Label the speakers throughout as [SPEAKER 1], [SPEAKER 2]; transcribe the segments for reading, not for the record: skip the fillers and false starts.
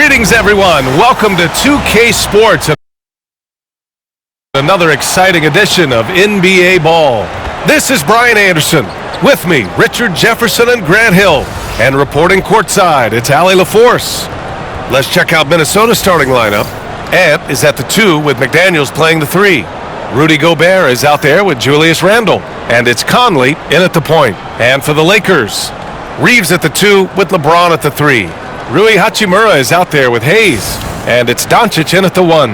[SPEAKER 1] Greetings, everyone. Welcome to 2K Sports, another exciting edition of NBA Ball. This is Brian Anderson. With me, Richard Jefferson and Grant Hill. And reporting courtside, it's Allie LaForce. Let's check out Minnesota's starting lineup. Ant is at the 2 with McDaniels playing the 3. Rudy Gobert is out there with Julius Randle. And it's Conley in at the point. And for the Lakers, Reeves at the 2 with LeBron at the 3. Rui Hachimura is out there with Hayes. And it's Doncic in at the 1.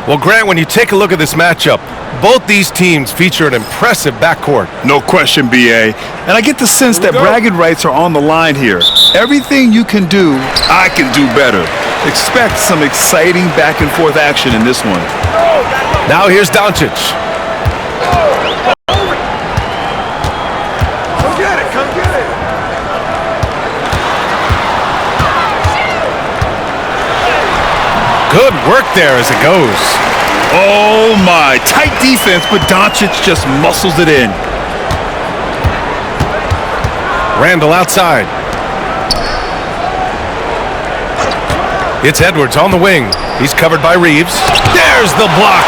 [SPEAKER 1] Well, Grant, when you take a look at this matchup, both these teams feature an impressive backcourt.
[SPEAKER 2] No question, B.A. And I get the sense that bragging rights are on the line here. Everything you can do, I can do better. Expect some exciting back-and-forth action in this one.
[SPEAKER 1] Now here's Doncic.
[SPEAKER 3] Come get it, come get it.
[SPEAKER 1] Good work there as it goes.
[SPEAKER 2] Oh, my. Tight defense, but Doncic just muscles it in.
[SPEAKER 1] Randle outside. It's Edwards on the wing. He's covered by Reeves. There's the block.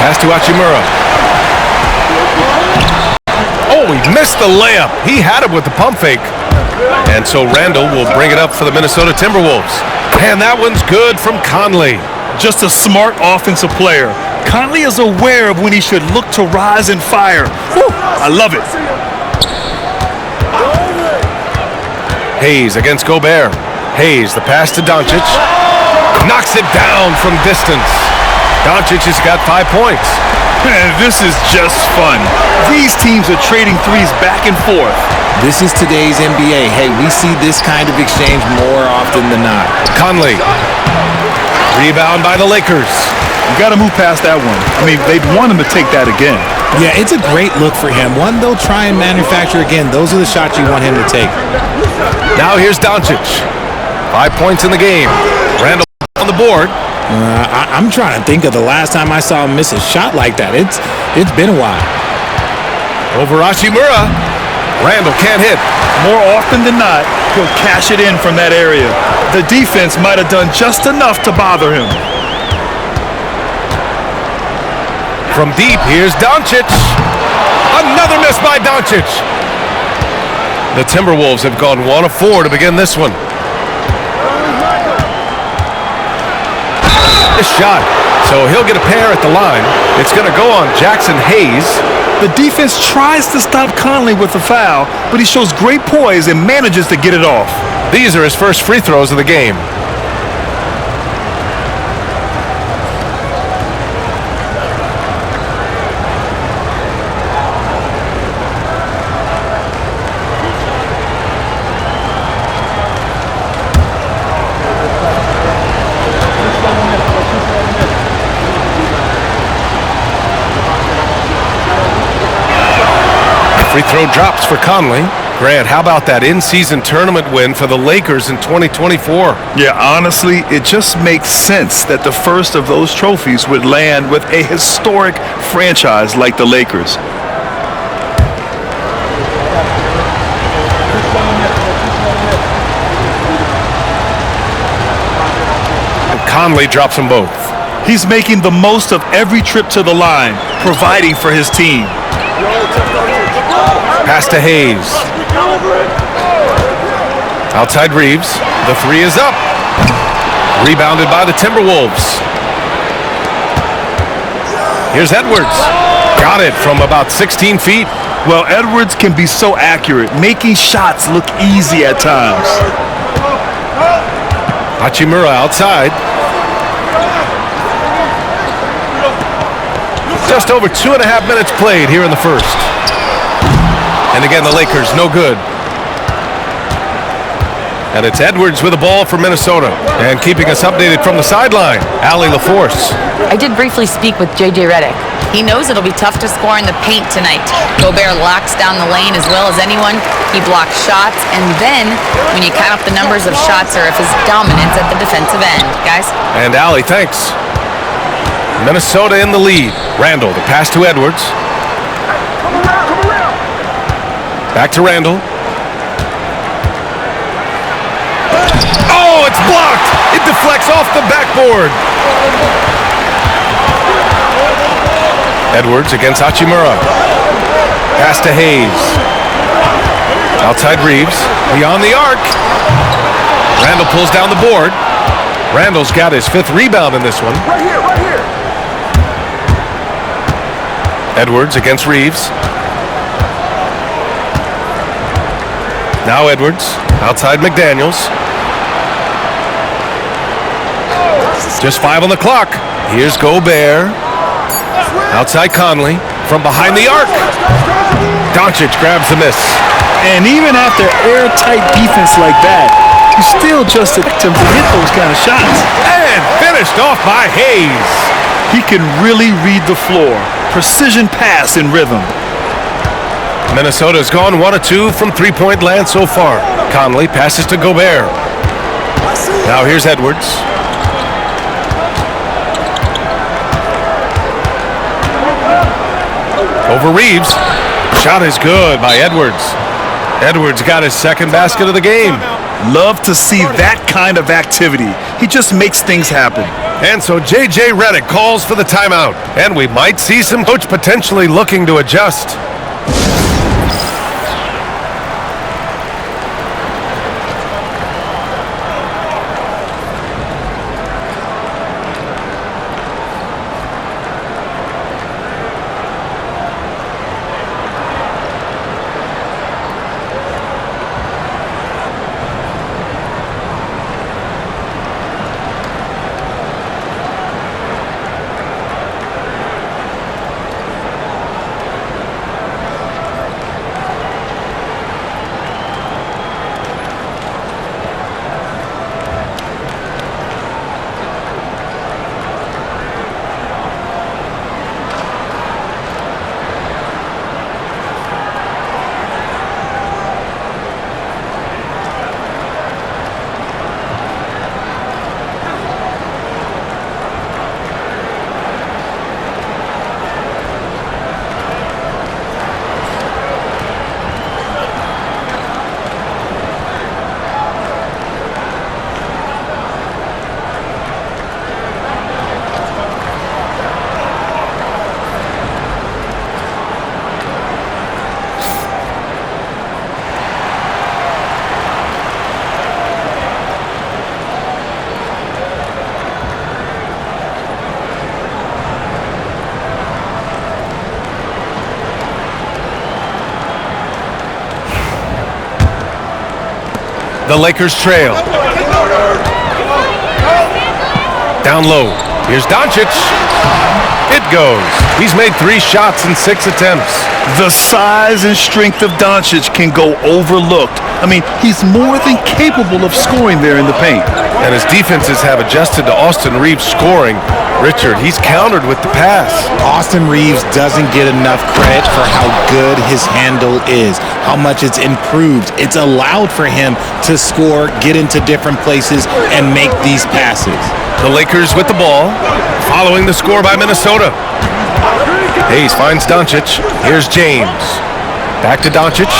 [SPEAKER 1] Pass to Hachimura. Oh, he missed the layup. He had it with the pump fake. And so Randle will bring it up for the Minnesota Timberwolves. And that one's good from Conley.
[SPEAKER 2] Just a smart offensive player. Conley is aware of when he should look to rise and fire. Whew, I love it.
[SPEAKER 1] Hayes against Gobert. Hayes, the pass to Doncic. Knocks it down from distance. Doncic has got 5 points.
[SPEAKER 2] Man, this is just fun. These teams are trading threes back and forth.
[SPEAKER 4] This is today's NBA. Hey, we see this kind of exchange more often than not.
[SPEAKER 1] Conley. Rebound by the Lakers.
[SPEAKER 2] You got to move past that one. I mean, they'd want him to take that again.
[SPEAKER 4] Yeah, it's a great look for him. One they'll try and manufacture again. Those are the shots you want him to take.
[SPEAKER 1] Now here's Doncic. 5 points in the game. Randle on the board.
[SPEAKER 4] I'm trying to think of the last time I saw him miss a shot like that. It's been a while.
[SPEAKER 1] Over Hachimura. Randle can't hit.
[SPEAKER 2] More often than not, he'll cash it in from that area. The defense might have done just enough to bother him.
[SPEAKER 1] From deep, here's Doncic. Another miss by Doncic. The Timberwolves have gone 1 of 4 to begin this one. The shot. So he'll get a pair at the line. It's going to go on Jackson Hayes.
[SPEAKER 2] The defense tries to stop Conley with the foul, but he shows great poise and manages to get it off.
[SPEAKER 1] These are his first free throws of the game. Free throw drops for Conley. Grant, how about that in-season tournament win for the Lakers in 2024?
[SPEAKER 2] Yeah, honestly, it just makes sense that the first of those trophies would land with a historic franchise like the Lakers.
[SPEAKER 1] And Conley drops them both.
[SPEAKER 2] He's making the most of every trip to the line, providing for his team.
[SPEAKER 1] Pass to Hayes. Outside Reeves. The 3 is up. Rebounded by the Timberwolves. Here's Edwards. Got it from about 16 feet.
[SPEAKER 2] Well, Edwards can be so accurate, making shots look easy at times.
[SPEAKER 1] Hachimura outside. Just over 2.5 minutes played here in the first. And again, the Lakers, no good. And it's Edwards with the ball for Minnesota. And keeping us updated from the sideline, Allie LaForce.
[SPEAKER 5] I did briefly speak with J.J. Redick. He knows it'll be tough to score in the paint tonight. Gobert locks down the lane as well as anyone. He blocks shots. And then, when you count up the numbers of shots or if his dominance at the defensive end, guys.
[SPEAKER 1] And Allie, thanks. Minnesota in the lead. Randle, the pass to Edwards. Back to Randle. deflects off the backboard. Edwards against Hachimura. Pass to Hayes. Outside Reeves. Beyond the arc. Randall pulls down the board. Randall's got his 5th rebound in this one.
[SPEAKER 3] Right here, right here.
[SPEAKER 1] Edwards against Reeves. Now Edwards. Outside McDaniels. Just 5 on the clock. Here's Gobert. Outside Conley. From behind the arc. Doncic grabs the miss.
[SPEAKER 2] And even after airtight defense like that, you still just attempt to hit those kind of shots.
[SPEAKER 1] And finished off by Hayes.
[SPEAKER 2] He can really read the floor. Precision pass in rhythm.
[SPEAKER 1] Minnesota's gone 1 of 2 from three-point land so far. Conley passes to Gobert. Now here's Edwards. Over Reeves. Shot is good by Edwards. Edwards got his 2nd basket of the game.
[SPEAKER 2] Love to see that kind of activity. He just makes things happen.
[SPEAKER 1] And so J.J. Redick calls for the timeout. And we might see some coach potentially looking to adjust. The Lakers trail. Down low. Here's Doncic. It goes. He's made 3 shots in 6 attempts.
[SPEAKER 2] The size and strength of Doncic can go overlooked. I mean, he's more than capable of scoring there in the paint.
[SPEAKER 1] And his defenses have adjusted to Austin Reeves scoring. Richard, he's countered with the pass.
[SPEAKER 4] Austin Reeves doesn't get enough credit for how good his handle is, how much it's improved. It's allowed for him to score, get into different places, and make these passes.
[SPEAKER 1] The Lakers with the ball, following the score by Minnesota. Hayes finds Doncic. Here's James. Back to Doncic.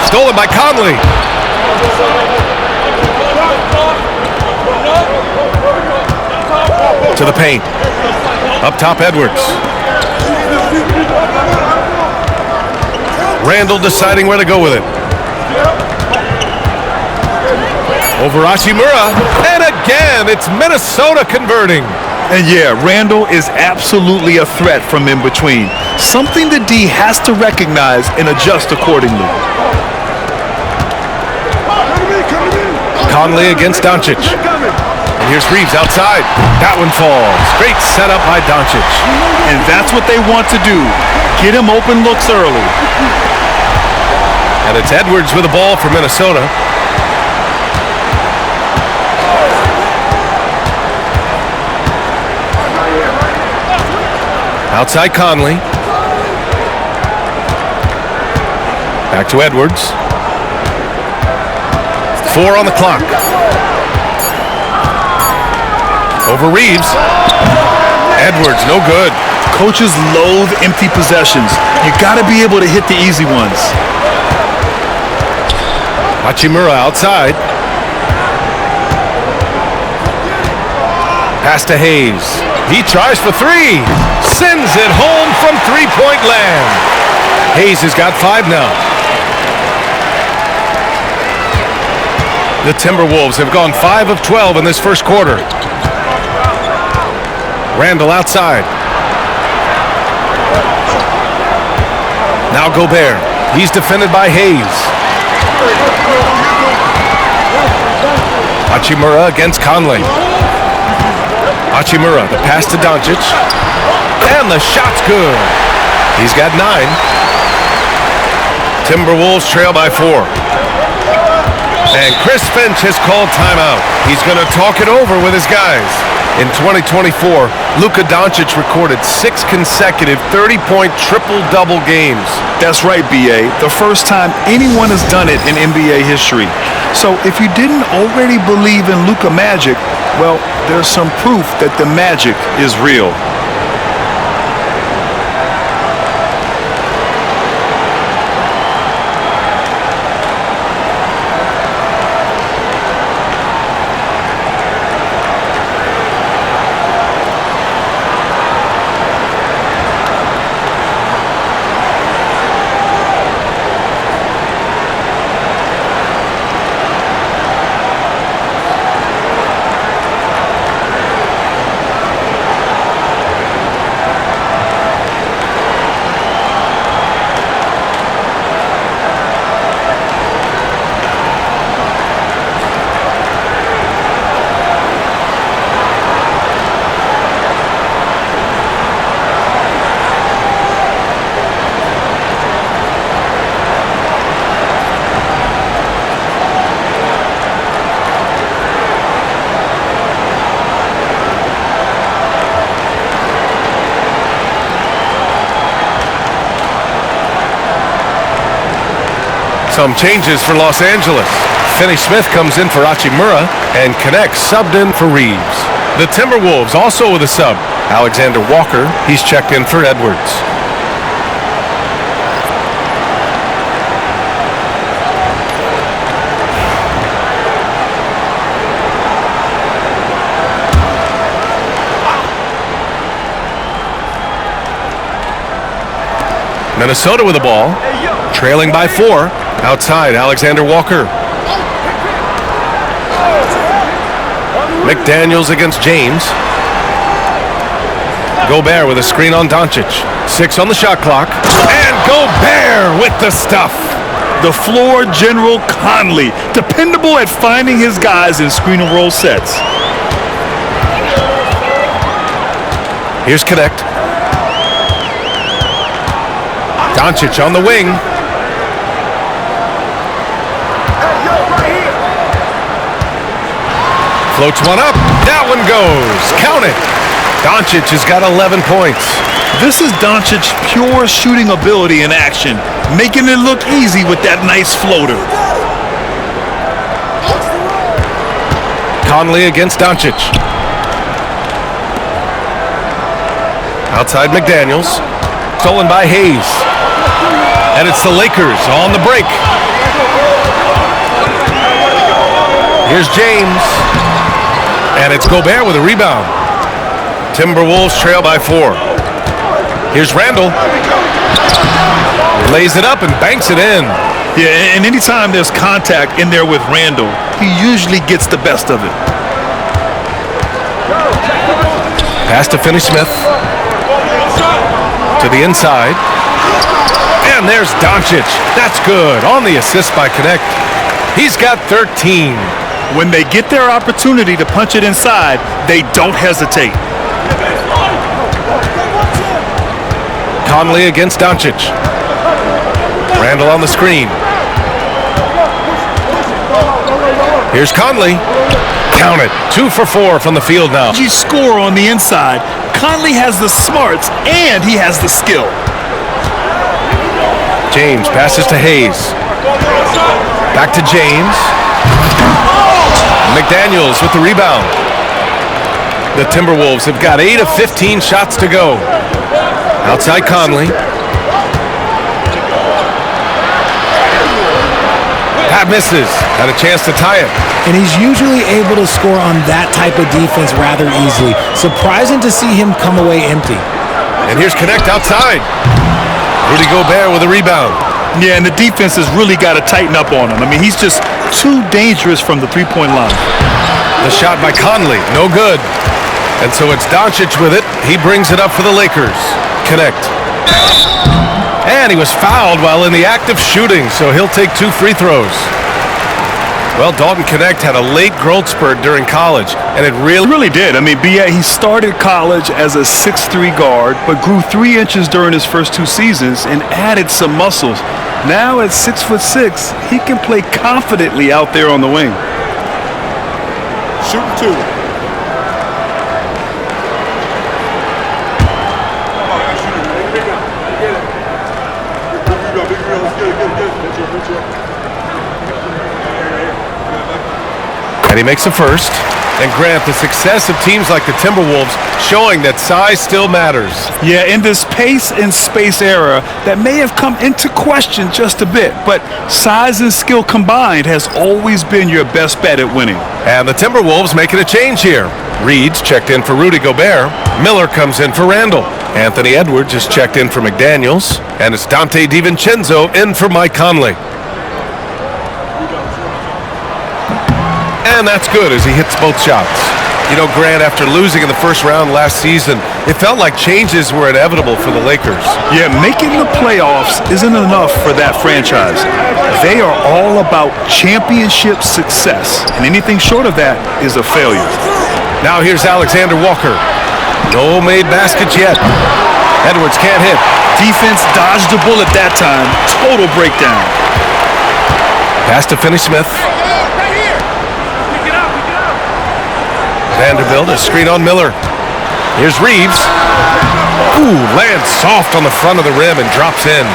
[SPEAKER 1] Stolen by Conley. To the paint. Up top, Edwards. Randall deciding where to go with it. Over Hachimura. And again, it's Minnesota converting.
[SPEAKER 2] And yeah, Randall is absolutely a threat from in between. Something the D has to recognize and adjust accordingly.
[SPEAKER 1] Conley against Doncic. And here's Reeves outside. That one falls. Great setup by Doncic.
[SPEAKER 2] And that's what they want to do. Get him open looks early.
[SPEAKER 1] And it's Edwards with the ball for Minnesota. Outside Conley. Back to Edwards. 4 on the clock. Over Reeves. Edwards, no good.
[SPEAKER 2] Coaches loathe empty possessions. You got to be able to hit the easy ones. Hachimura outside.
[SPEAKER 1] Pass to Hayes. He tries for three. Sends it home from three-point land. Hayes has got 5 now. The Timberwolves have gone 5 of 12 in this first quarter. Randall outside. Now Gobert. He's defended by Hayes. Hachimura against Conley. Hachimura, the pass to Doncic. And the shot's good. He's got 9. Timberwolves trail by 4. And Chris Finch has called timeout. He's going to talk it over with his guys. In 2024, Luka Doncic recorded 6 consecutive 30-point triple-double games.
[SPEAKER 2] That's right, B.A. The first time anyone has done it in NBA history. So if you didn't already believe in Luka magic, well, there's some proof that the magic is real.
[SPEAKER 1] Some changes for Los Angeles. Finney Smith comes in for Hachimura and connects, subbed in for Reeves. The Timberwolves also with a sub. Alexander Walker, he's checked in for Edwards. Minnesota with the ball, trailing by 4. Outside, Alexander Walker. McDaniels against James. Gobert with a screen on Doncic. 6 on the shot clock. And Gobert with the stuff.
[SPEAKER 2] The floor general Conley, dependable at finding his guys in screen and roll sets.
[SPEAKER 1] Here's Connect. Doncic on the wing. Floats one up. That one goes. Count it. Doncic has got 11 points.
[SPEAKER 2] This is Doncic's pure shooting ability in action, making it look easy with that nice floater.
[SPEAKER 1] Conley against Doncic. Outside McDaniels. Stolen by Hayes. And it's the Lakers on the break. Here's James. And it's Gobert with a rebound. Timberwolves trail by 4. Here's Randall. Lays it up and banks it in.
[SPEAKER 2] Yeah, and anytime there's contact in there with Randall, he usually gets the best of it.
[SPEAKER 1] Pass to Finney Smith. To the inside. And there's Doncic. That's good. On the assist by Connect. He's got 13.
[SPEAKER 2] When they get their opportunity to punch it inside, they don't hesitate.
[SPEAKER 1] Conley against Doncic. Randall on the screen. Here's Conley. Count it. 2 for 4 from the field now.
[SPEAKER 2] He score on the inside. Conley has the smarts and he has the skill.
[SPEAKER 1] James passes to Hayes. Back to James. McDaniels with the rebound. The Timberwolves have got 8 of 15 shots to go. Outside Conley. Pat misses. Got a chance to tie it.
[SPEAKER 4] And he's usually able to score on that type of defense rather easily. Surprising to see him come away empty.
[SPEAKER 1] And here's Connect outside. Rudy Gobert with a rebound.
[SPEAKER 2] Yeah, and the defense has really got to tighten up on him. I mean, he's just too dangerous from the three-point line.
[SPEAKER 1] The shot by Conley, no good. And so it's Doncic with it. He brings it up for the Lakers. Connect. And he was fouled while in the act of shooting, so he'll take 2 free throws. Well, Dalton Connect had a late growth spurt during college, and it really
[SPEAKER 2] did. I mean, he started college as a 6'3" guard, but grew 3 inches during his first 2 seasons and added some muscles. Now at 6'6", he can play confidently out there on the wing.
[SPEAKER 3] Shooting 2.
[SPEAKER 1] And he makes the first. And Grant, the success of teams like the Timberwolves showing that size still matters.
[SPEAKER 2] Yeah, in this pace and space era, that may have come into question just a bit, but size and skill combined has always been your best bet at winning.
[SPEAKER 1] And the Timberwolves making a change here. Reed's checked in for Rudy Gobert. Miller comes in for Randall. Anthony Edwards is checked in for McDaniels. And it's Dante DiVincenzo in for Mike Conley. And that's good as he hits both shots. You know, Grant, after losing in the first round last season, it felt like changes were inevitable for the Lakers.
[SPEAKER 2] Yeah, making the playoffs isn't enough for that franchise. They are all about championship success, and anything short of that is a failure.
[SPEAKER 1] Now here's Alexander Walker. No made baskets yet. Edwards can't hit.
[SPEAKER 2] Defense dodged a bullet that time. Total breakdown.
[SPEAKER 1] Pass to Finney-Smith. Vanderbilt, a screen on Miller. Here's Reeves. Ooh, lands soft on the front of the rim and drops in.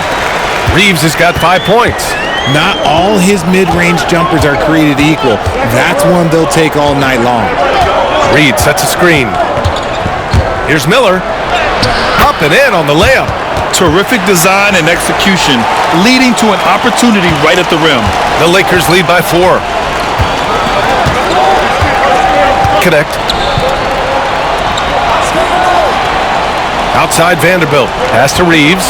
[SPEAKER 1] Reeves has got 5 points.
[SPEAKER 4] Not all his mid-range jumpers are created equal. That's one they'll take all night long.
[SPEAKER 1] Reed sets a screen. Here's Miller. Up and in on the layup.
[SPEAKER 2] Terrific design and execution, leading to an opportunity right at the rim.
[SPEAKER 1] The Lakers lead by 4. Connect. Outside Vanderbilt. Pass to Reeves.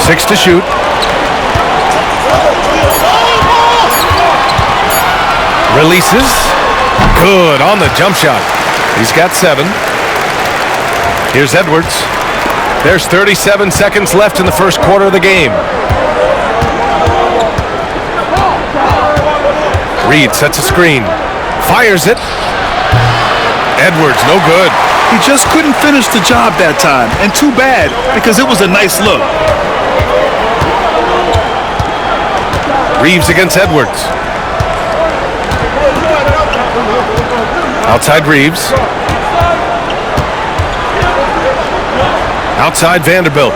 [SPEAKER 1] 6 to shoot. Releases. Good on the jump shot. He's got 7. Here's Edwards. There's 37 seconds left in the first quarter of the game. Reed sets a screen. Fires it. Edwards, no good.
[SPEAKER 2] He just couldn't finish the job that time, and too bad, because it was a nice look.
[SPEAKER 1] Reeves against Edwards. Outside Reeves. Outside Vanderbilt.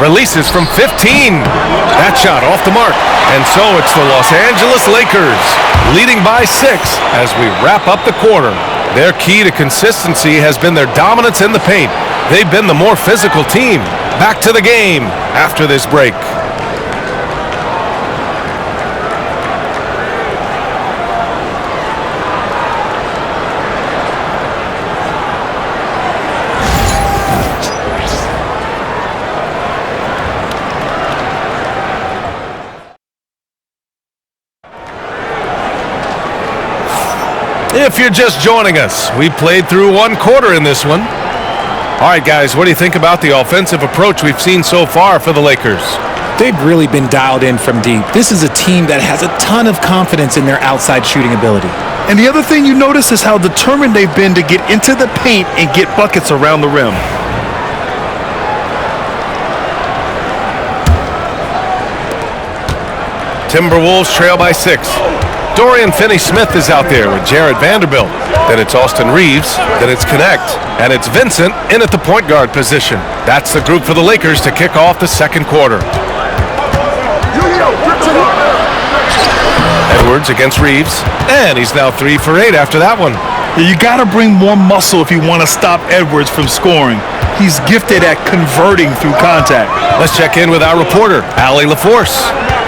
[SPEAKER 1] Releases from 15. That shot off the mark. And so it's the Los Angeles Lakers leading by 6 as we wrap up the quarter. Their key to consistency has been their dominance in the paint. They've been the more physical team. Back to the game after this break. If you're just joining us, we played through 1 quarter in this one. All right, guys, what do you think about the offensive approach we've seen so far for the Lakers?
[SPEAKER 4] They've really been dialed in from deep. This is a team that has a ton of confidence in their outside shooting ability.
[SPEAKER 2] And the other thing you notice is how determined they've been to get into the paint and get buckets around the rim.
[SPEAKER 1] Timberwolves trail by 6. Dorian Finney-Smith is out there with Jared Vanderbilt. Then it's Austin Reeves. Then it's Connect. And it's Vincent in at the point guard position. That's the group for the Lakers to kick off the second quarter. Edwards against Reeves. And he's now 3 for 8 after that one.
[SPEAKER 2] You got to bring more muscle if you want to stop Edwards from scoring. He's gifted at converting through contact.
[SPEAKER 1] Let's check in with our reporter, Allie LaForce.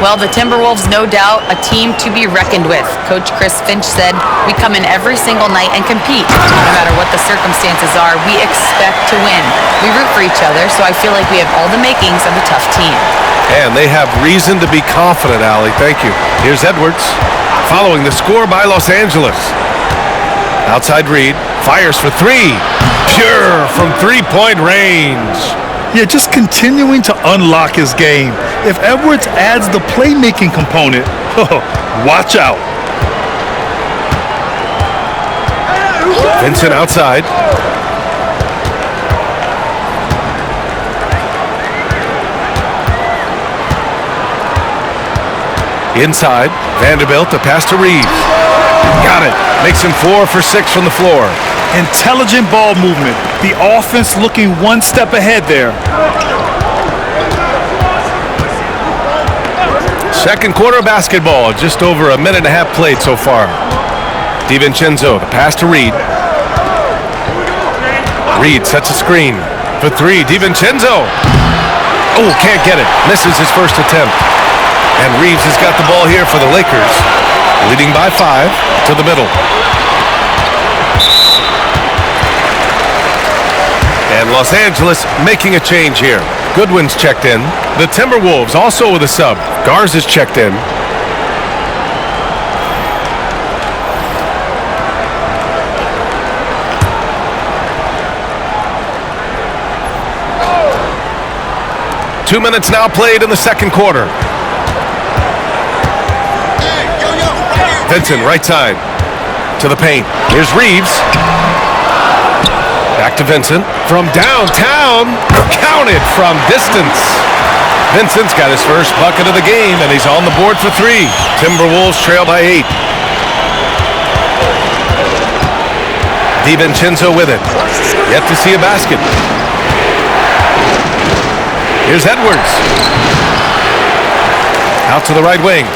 [SPEAKER 5] Well, the Timberwolves, no doubt, a team to be reckoned with. Coach Chris Finch said, we come in every single night and compete. No matter what the circumstances are, we expect to win. We root for each other, so I feel like we have all the makings of a tough team.
[SPEAKER 1] And they have reason to be confident, Allie. Thank you. Here's Edwards, following the score by Los Angeles. Outside Reed, fires for three. Pure from three-point range.
[SPEAKER 2] Yeah, just continuing to unlock his game. If Edwards adds the playmaking component, watch out.
[SPEAKER 1] Vincent outside. Inside, Vanderbilt, the pass to Reeves. Got it. Makes him 4 for 6 from the floor.
[SPEAKER 2] Intelligent ball movement. The offense looking one step ahead there.
[SPEAKER 1] Second quarter of basketball, just over a minute and a half played so far. DiVincenzo, the pass to Reed. Reed sets a screen for three. DiVincenzo. Oh, can't get it. Misses his first attempt. And Reeves has got the ball here for the Lakers. Leading by 5 to the middle. And Los Angeles making a change here. Goodwin's checked in. The Timberwolves also with a sub. Garza's checked in. Two minutes now played in the second quarter. Vincent, right side, to the paint. Here's Reeves. Back to Vincent. From downtown, counted from distance. Vincent's got his first bucket of the game, and he's on the board for three. Timberwolves trail by 8. DiVincenzo with it. Yet to see a basket. Here's Edwards. Out to the right wing.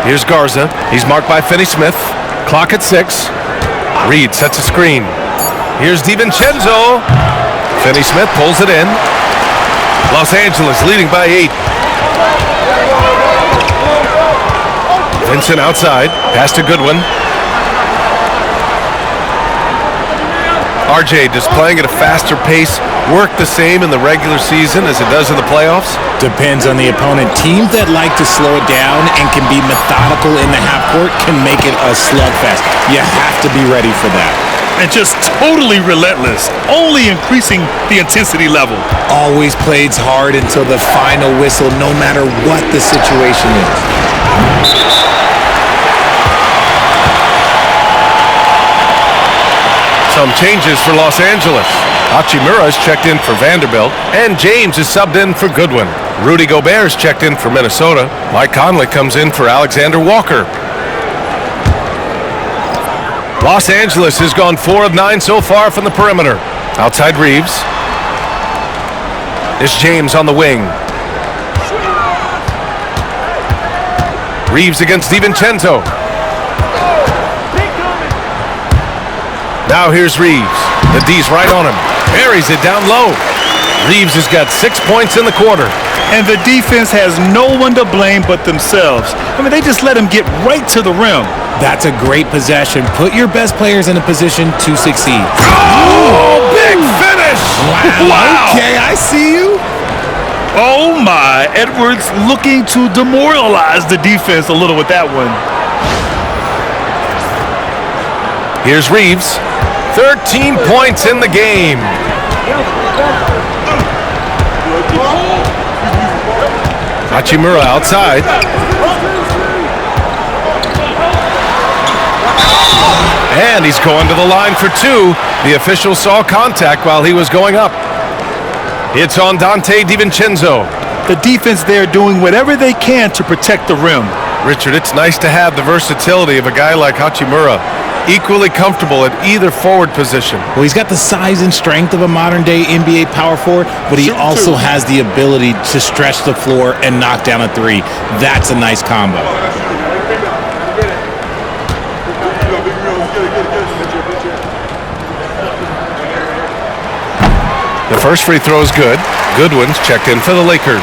[SPEAKER 1] Here's Garza. He's marked by Finney-Smith. Clock at 6. Reed sets a screen. Here's DiVincenzo. Finney-Smith pulls it in. Los Angeles leading by 8. Vincent outside. Pass to Goodwin. RJ displaying at a faster pace. Work the same in the regular season as it does in the playoffs?
[SPEAKER 4] Depends on the opponent. Teams that like to slow it down and can be methodical in the half court can make it a slugfest. You have to be ready for that.
[SPEAKER 2] And just totally relentless, only increasing the intensity level.
[SPEAKER 4] Always plays hard until the final whistle, no matter what the situation is.
[SPEAKER 1] Some changes for Los Angeles. Hachimura is checked in for Vanderbilt, and James is subbed in for Goodwin. Rudy Gobert is checked in for Minnesota. Mike Conley comes in for Alexander Walker. Los Angeles has gone 4 of 9 so far from the perimeter. Outside Reeves. It's James on the wing. Reeves against DiVincenzo. Now here's Reeves. The D's right on him. Buries it down low. Reeves has got 6 points in the quarter.
[SPEAKER 2] And the defense has no one to blame but themselves. I mean, they just let him get right to the rim.
[SPEAKER 4] That's a great possession. Put your best players in a position to succeed.
[SPEAKER 1] Oh, big finish!
[SPEAKER 2] Wow.
[SPEAKER 4] Okay, I see you.
[SPEAKER 2] Oh, my. Edwards looking to demoralize the defense a little with that one.
[SPEAKER 1] Here's Reeves. 13 points in the game. Hachimura outside. And he's going to the line for 2. The official saw contact while he was going up. It's on Dante DiVincenzo.
[SPEAKER 2] The defense there doing whatever they can to protect the rim.
[SPEAKER 1] Richard, it's nice to have the versatility of a guy like Hachimura. Equally comfortable at either forward position.
[SPEAKER 4] Well, he's got the size and strength of a modern-day NBA power forward, but he also has the ability to stretch the floor and knock down a 3. That's a nice combo.
[SPEAKER 1] The first free throw is good. Goodwin's checked in for the Lakers.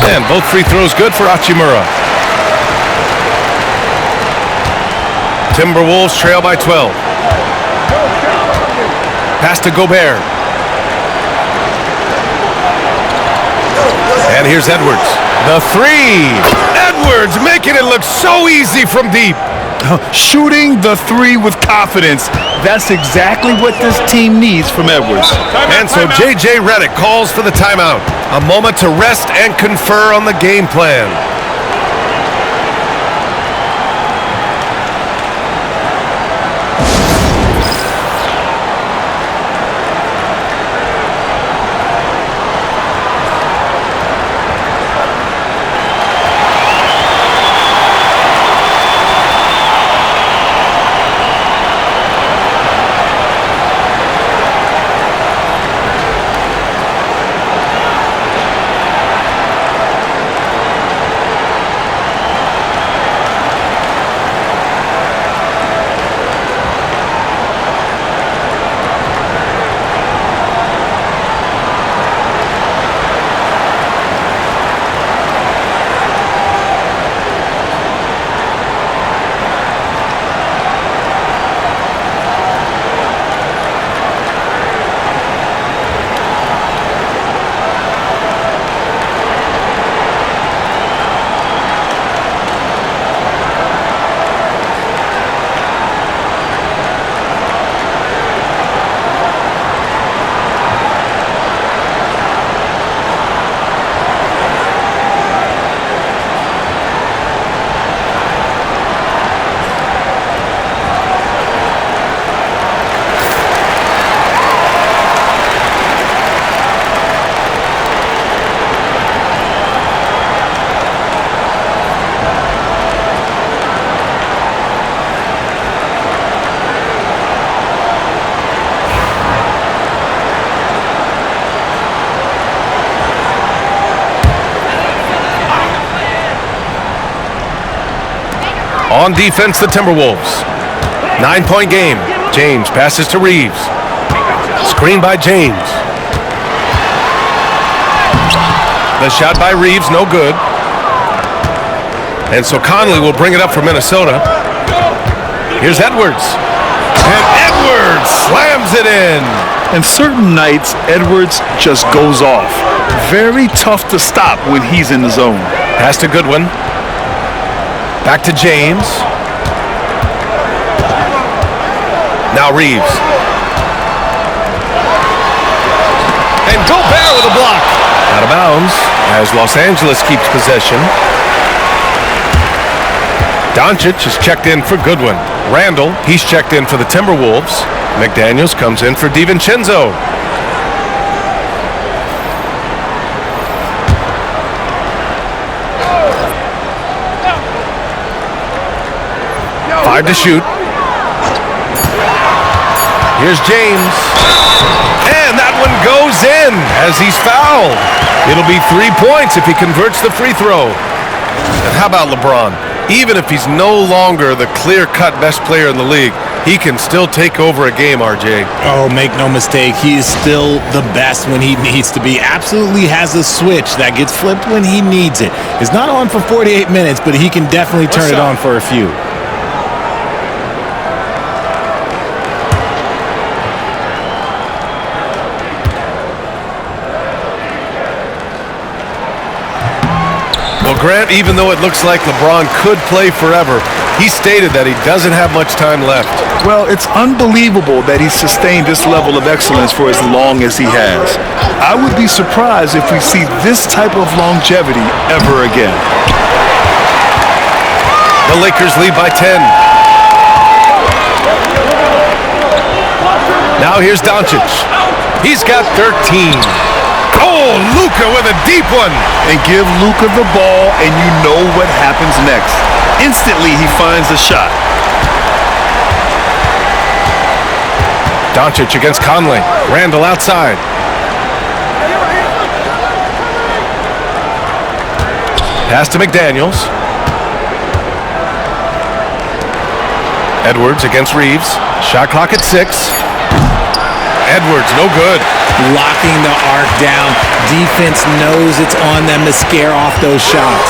[SPEAKER 1] And both free throws good for Hachimura. Timberwolves trail by 12. Pass to Gobert. And here's Edwards. The three. Edwards making it look so easy from deep.
[SPEAKER 2] Shooting the three with confidence. That's exactly what this team needs from Edwards.
[SPEAKER 1] And so J.J. Redick calls for the timeout. A moment to rest and confer on the game plan. On defense, the Timberwolves. 9-point game. James passes to Reeves. Screen by James. The shot by Reeves, no good. And so Conley will bring it up for Minnesota. Here's Edwards. And Edwards slams it in.
[SPEAKER 2] And certain nights, Edwards just goes off. Very tough to stop when he's in the zone.
[SPEAKER 1] Pass to Goodwin. Back to James. Now Reeves. And Gobert with a block. Out of bounds as Los Angeles keeps possession. Doncic is checked in for Goodwin. Randall, he's checked in for the Timberwolves. McDaniels comes in for DiVincenzo. Five to shoot. Here's James. And that one goes in as he's fouled. It'll be 3 points if he converts the free throw. And how about LeBron? Even if he's no longer the clear-cut best player in the league, he can still take over a game, RJ.
[SPEAKER 4] Oh, make no mistake, he is still the best when he needs to be. Absolutely has a switch that gets flipped when he needs it. It's not on for 48 minutes, but he can definitely turn it on for a few.
[SPEAKER 1] Well, Grant, even though it looks like LeBron could play forever, he stated that he doesn't have much time left.
[SPEAKER 2] Well, it's unbelievable that he's sustained this level of excellence for as long as he has. I would be surprised if we see this type of longevity ever again.
[SPEAKER 1] The Lakers lead by 10. Now here's Doncic. He's got 13. Oh, Luka with a deep one.
[SPEAKER 2] And give Luka the ball, and you know what happens next. Instantly, he finds the shot.
[SPEAKER 1] Doncic against Conley. Randall outside. Pass to McDaniels. Edwards against Reeves. Shot clock at 6. Edwards, no good.
[SPEAKER 4] Locking the arc down. Defense knows it's on them to scare off those shots.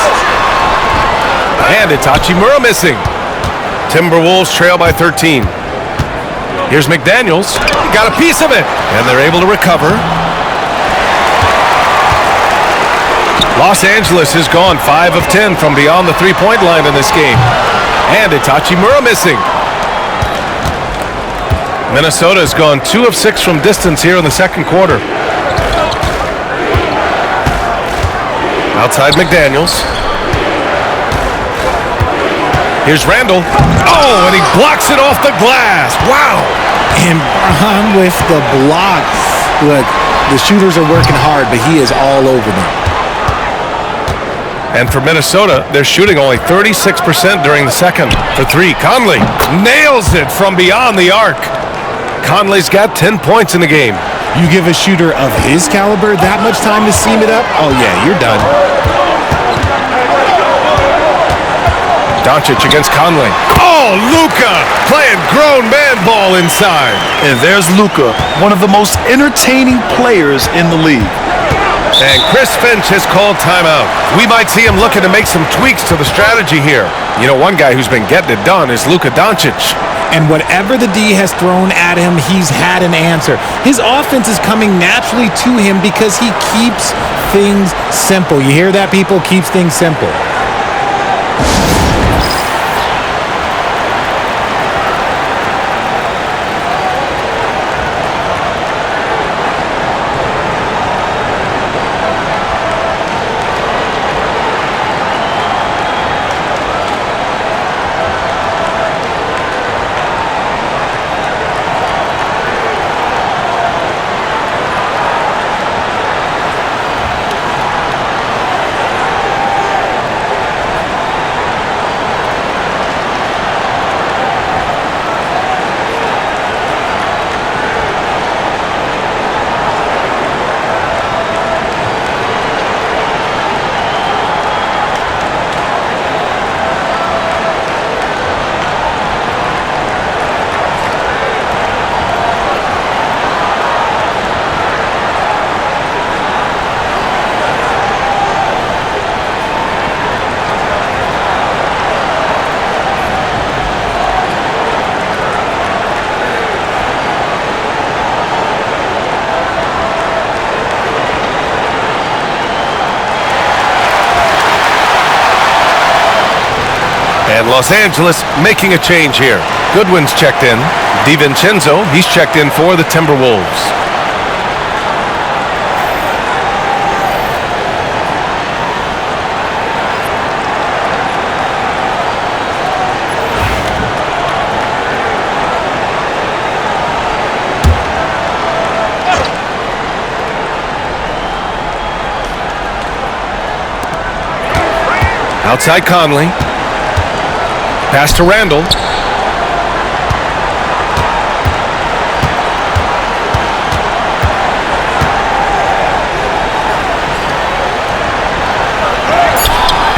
[SPEAKER 1] And it's Hachimura missing. Timberwolves trail by 13. Here's McDaniels. He got a piece of it. And they're able to recover. Los Angeles has gone 5 of 10 from beyond the three-point line in this game. And it's Hachimura missing. Minnesota has gone 2 of 6 from distance here in the second quarter. Outside McDaniels. Here's Randall. Oh, and he blocks it off the glass. Wow.
[SPEAKER 4] And Braun with the block. Look, the shooters are working hard, but he is all over them.
[SPEAKER 1] And for Minnesota, they're shooting only 36% during the second. For 3, Conley nails it from beyond the arc. Conley's got 10 points in the game.
[SPEAKER 4] You give a shooter of his caliber that much time to seam it up? Oh, yeah, you're done.
[SPEAKER 1] Doncic against Conley. Oh, Luka playing grown man ball inside.
[SPEAKER 2] And there's Luka, one of the most entertaining players in the league.
[SPEAKER 1] And Chris Finch has called timeout. We might see him looking to make some tweaks to the strategy here. You know, one guy who's been getting it done is Luka Doncic.
[SPEAKER 4] And whatever the D has thrown at him, he's had an answer. His offense is coming naturally to him because he keeps things simple. You hear that, people? Keeps things simple.
[SPEAKER 1] And Los Angeles making a change here. Goodwin's checked in. DiVincenzo, he's checked in for the Timberwolves. Outside Conley. Pass to Randall.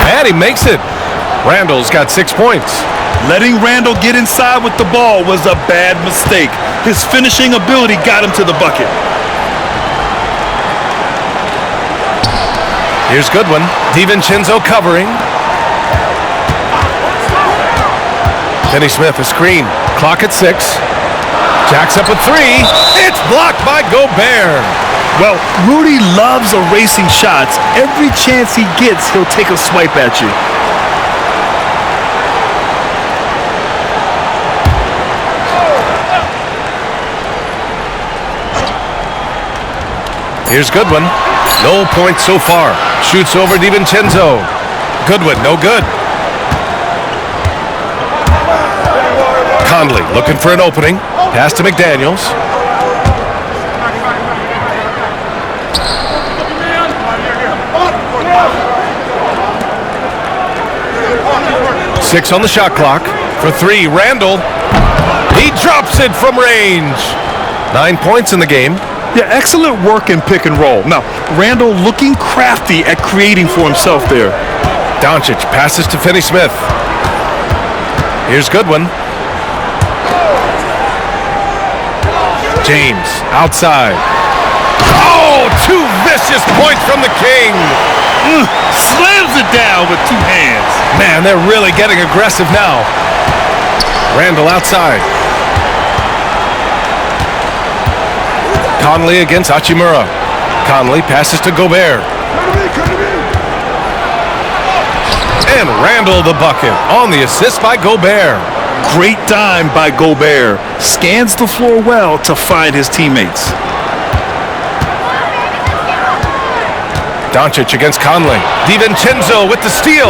[SPEAKER 1] And he makes it. Randall's got 6 points.
[SPEAKER 2] Letting Randall get inside with the ball was a bad mistake. His finishing ability got him to the bucket.
[SPEAKER 1] Here's Goodwin. DiVincenzo covering. Finney Smith, a screen. Clock at 6. Jacks up with 3. It's blocked by Gobert.
[SPEAKER 2] Well, Rudy loves erasing shots. Every chance he gets, he'll take a swipe at you.
[SPEAKER 1] Here's Goodwin. No points so far. Shoots over DiVincenzo. Goodwin, no good. Conley looking for an opening. Pass to McDaniels. Six on the shot clock. For 3, Randall. He drops it from range. 9 points in the game.
[SPEAKER 2] Yeah, excellent work in pick and roll. Now, Randall looking crafty at creating for himself there.
[SPEAKER 1] Doncic passes to Finney-Smith. Here's Goodwin. James outside. Oh, two vicious points from the King.
[SPEAKER 2] Slams it down with two hands.
[SPEAKER 1] Man, they're really getting aggressive now. Randall outside. Conley against Hachimura. Conley passes to Gobert. And Randall the bucket on the assist by Gobert.
[SPEAKER 2] Great dime by Gobert. Scans the floor well to find his teammates.
[SPEAKER 1] Doncic against Conley. DiVincenzo with the steal.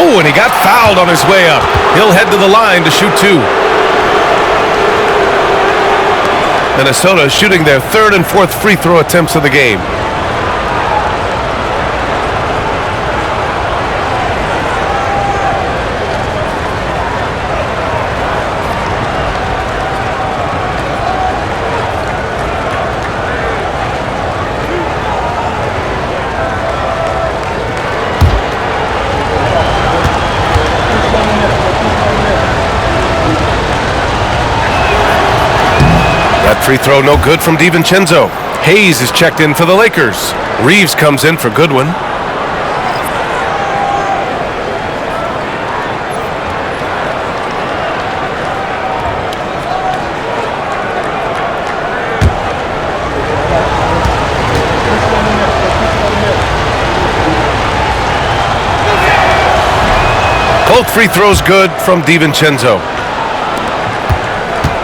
[SPEAKER 1] Oh, and he got fouled on his way up. He'll head to the line to shoot two. Minnesota shooting their third and fourth free throw attempts of the game. Free throw no good from DiVincenzo. Hayes is checked in for the Lakers. Reeves comes in for Goodwin. Both free throws good from DiVincenzo.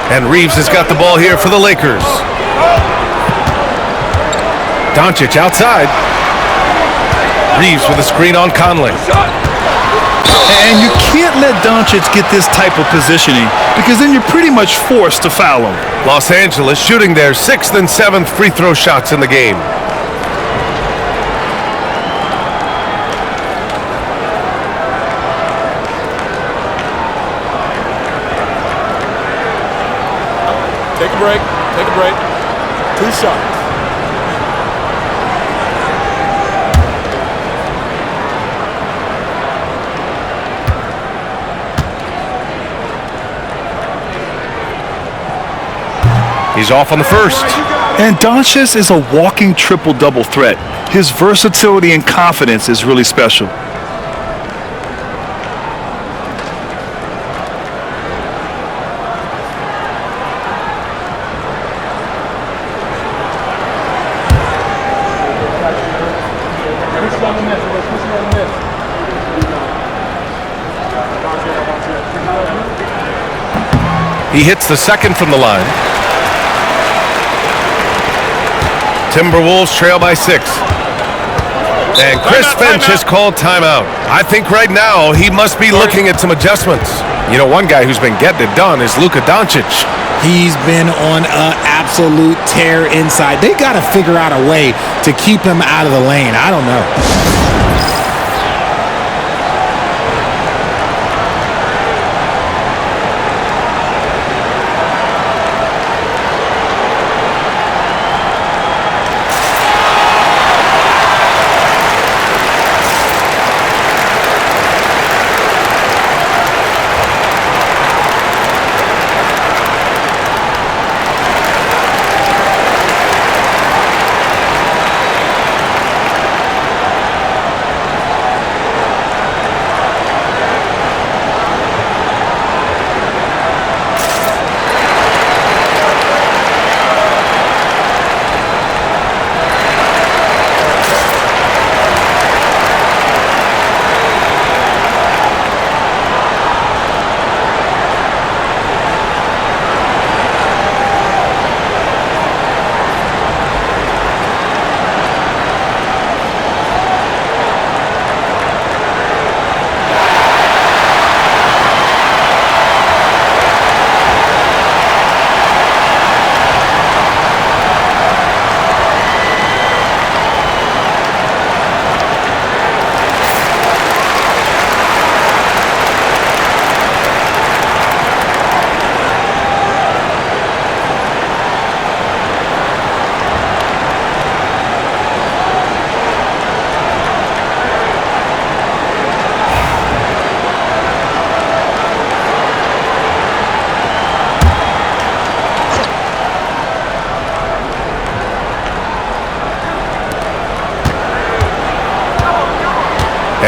[SPEAKER 1] And Reeves has got the ball here for the Lakers. Doncic outside. Reeves with a screen on Conley.
[SPEAKER 2] And you can't let Doncic get this type of positioning because then you're pretty much forced to foul him.
[SPEAKER 1] Los Angeles shooting their sixth and seventh free throw shots in the game.
[SPEAKER 3] Take a break. Take a break. 2 shots.
[SPEAKER 1] He's off on the first.
[SPEAKER 2] And Doncic is a walking triple-double threat. His versatility and confidence is really special.
[SPEAKER 1] He hits the second from the line. Timberwolves trail by 6. And Chris Finch has called timeout. I think right now he must be looking at some adjustments. You know, one guy who's been getting it done is Luka Doncic.
[SPEAKER 4] He's been on an absolute tear inside. They got to figure out a way to keep him out of the lane. I don't know.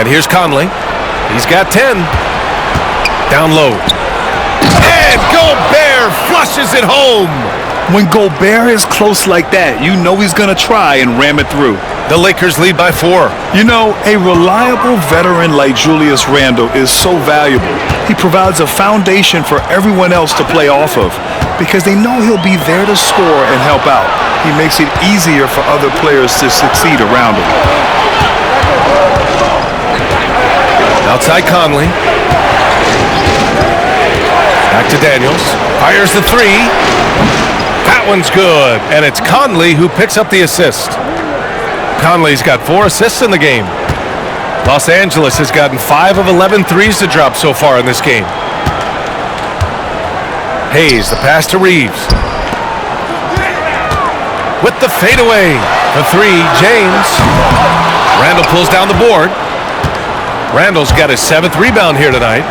[SPEAKER 1] And here's Conley. He's got 10. Down low. And Gobert flushes it home.
[SPEAKER 2] When Gobert is close like that, you know he's going to try and ram it through.
[SPEAKER 1] The Lakers lead by 4.
[SPEAKER 2] You know, a reliable veteran like Julius Randle is so valuable. He provides a foundation for everyone else to play off of because they know he'll be there to score and help out. He makes it easier for other players to succeed around him.
[SPEAKER 1] Outside Conley. Back to Daniels. Fires the 3. That one's good. And it's Conley who picks up the assist. Conley's got 4 assists in the game. Los Angeles has gotten 5 of 11 threes to drop so far in this game. Hayes, the pass to Reeves. With the fadeaway. The 3, James. Randle pulls down the board. Randle's got his 7th rebound here tonight.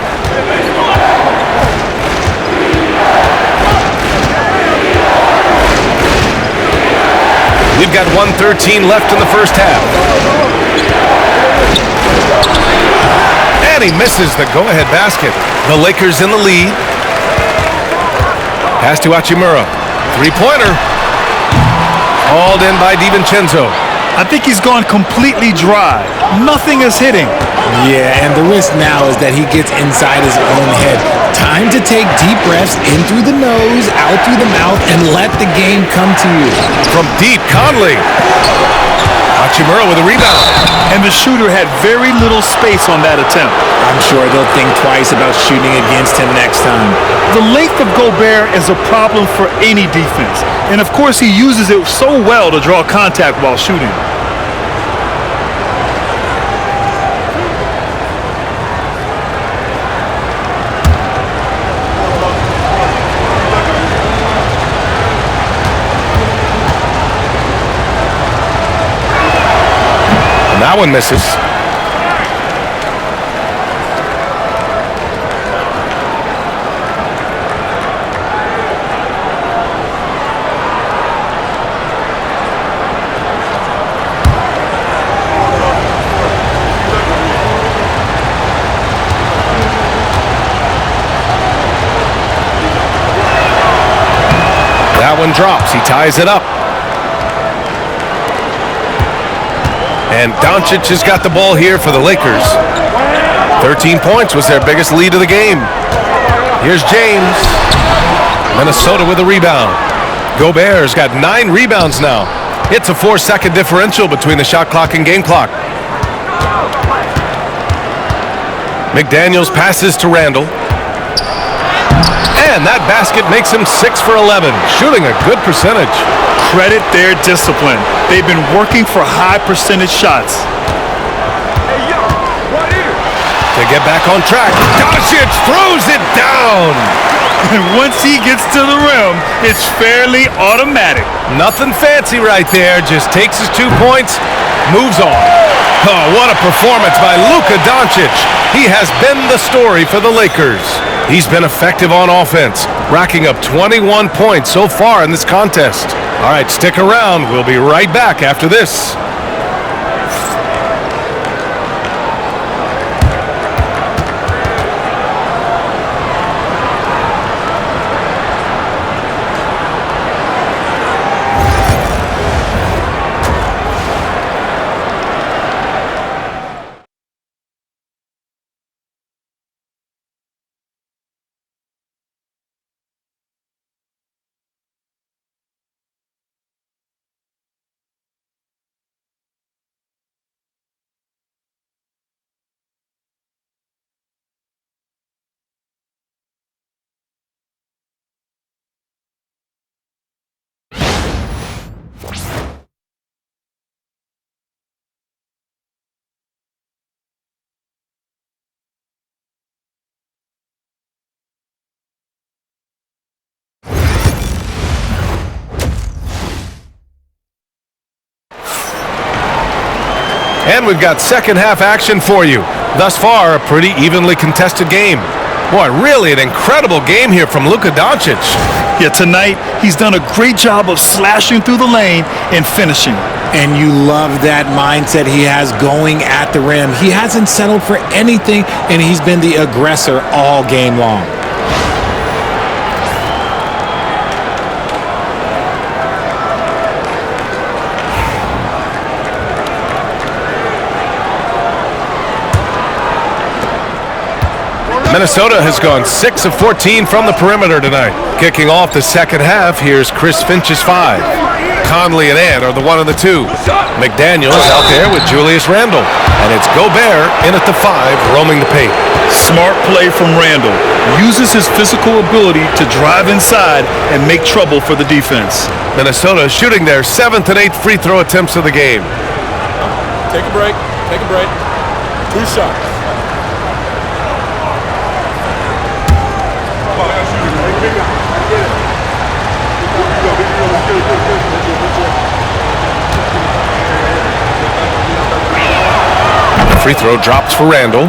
[SPEAKER 1] We've got 1:13 left in the first half. And he misses the go-ahead basket. The Lakers in the lead. Pass to Hachimura. 3-pointer. Hauled in by DiVincenzo.
[SPEAKER 2] I think he's gone completely dry. Nothing is hitting.
[SPEAKER 4] Yeah, and the risk now is that he gets inside his own head. Time to take deep breaths in through the nose, out through the mouth, and let the game come to you.
[SPEAKER 1] From deep, Conley. Hachimura with a rebound.
[SPEAKER 2] And the shooter had very little space on that attempt.
[SPEAKER 4] I'm sure they'll think twice about shooting against him next time.
[SPEAKER 2] The length of Gobert is a problem for any defense. And of course he uses it so well to draw contact while shooting.
[SPEAKER 1] That one misses. That one drops. He ties it up. And Doncic has got the ball here for the Lakers. 13 points was their biggest lead of the game. Here's James. Minnesota with a rebound. Gobert's got 9 rebounds now. It's a 4-second differential between the shot clock and game clock. McDaniels passes to Randle. And that basket makes him 6 for 11, shooting a good percentage.
[SPEAKER 2] Credit their discipline. They've been working for high percentage shots.
[SPEAKER 1] To get back on track, Doncic throws it down.
[SPEAKER 2] And once he gets to the rim, it's fairly automatic.
[SPEAKER 1] Nothing fancy right there, just takes his 2 points, moves on. Oh, what a performance by Luka Doncic. He has been the story for the Lakers. He's been effective on offense, racking up 21 points so far in this contest. All right, stick around. We'll be right back after this. And we've got second half action for you. Thus far, a pretty evenly contested game. Boy, really an incredible game here from Luka Doncic.
[SPEAKER 2] Yeah, tonight he's done a great job of slashing through the lane and finishing.
[SPEAKER 4] And you love that mindset he has going at the rim. He hasn't settled for anything, and he's been the aggressor all game long.
[SPEAKER 1] Minnesota has gone 6 of 14 from the perimeter tonight. Kicking off the second half, here's Chris Finch's 5. Conley and Ant are the 1 and the 2. McDaniels out there with Julius Randle. And it's Gobert in at the 5, roaming the paint.
[SPEAKER 2] Smart play from Randle. Uses his physical ability to drive inside and make trouble for the defense.
[SPEAKER 1] Minnesota shooting their 7th and 8th free throw attempts of the game.
[SPEAKER 3] Take a break. Take a break. 2 shots.
[SPEAKER 1] Free throw drops for Randle.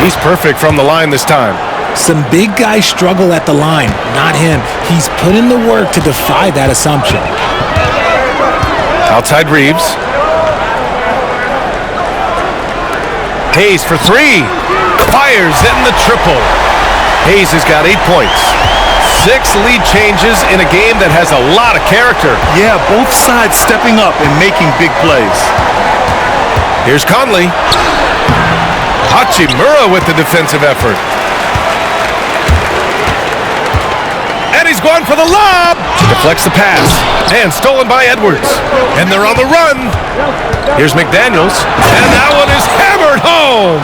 [SPEAKER 1] He's perfect from the line this time.
[SPEAKER 4] Some big guys struggle at the line, not him. He's put in the work to defy that assumption.
[SPEAKER 1] Outside Reeves. Hayes for 3. Fires in the triple. Hayes has got 8 points. 6 lead changes in a game that has a lot of character.
[SPEAKER 2] Yeah, both sides stepping up and making big plays.
[SPEAKER 1] Here's Conley. Hachimura with the defensive effort. And he's going for the lob. Deflects the pass. And stolen by Edwards. And they're on the run. Here's McDaniels. And that one is hammered home.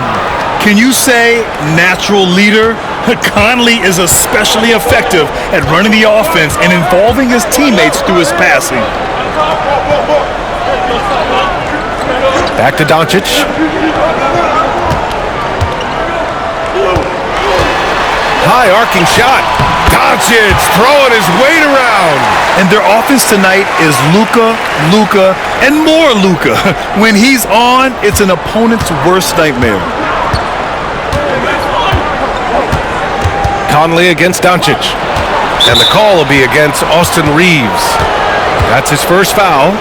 [SPEAKER 2] Can you say natural leader? Conley is especially effective at running the offense and involving his teammates through his passing.
[SPEAKER 1] Back to Doncic. High arcing shot. Doncic throwing his weight around.
[SPEAKER 2] And their offense tonight is Luka, and more Luka. When he's on, it's an opponent's worst nightmare.
[SPEAKER 1] Conley against Doncic. And the call will be against Austin Reeves. That's his first foul.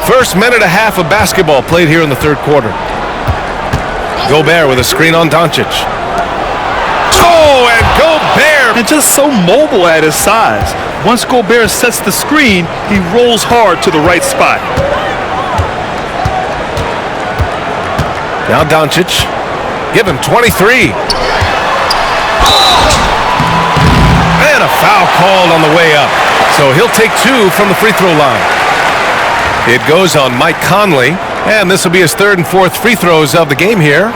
[SPEAKER 1] First minute and a half of basketball played here in the third quarter. Gobert with a screen on Doncic. Oh, and Gobert!
[SPEAKER 2] And just so mobile at his size. Once Gobert sets the screen, he rolls hard to the right spot.
[SPEAKER 1] Now Doncic. Give him 23. And a foul called on the way up. So he'll take 2 from the free throw line. It goes on Mike Conley, and this will be his 3rd and 4th free throws of the game here.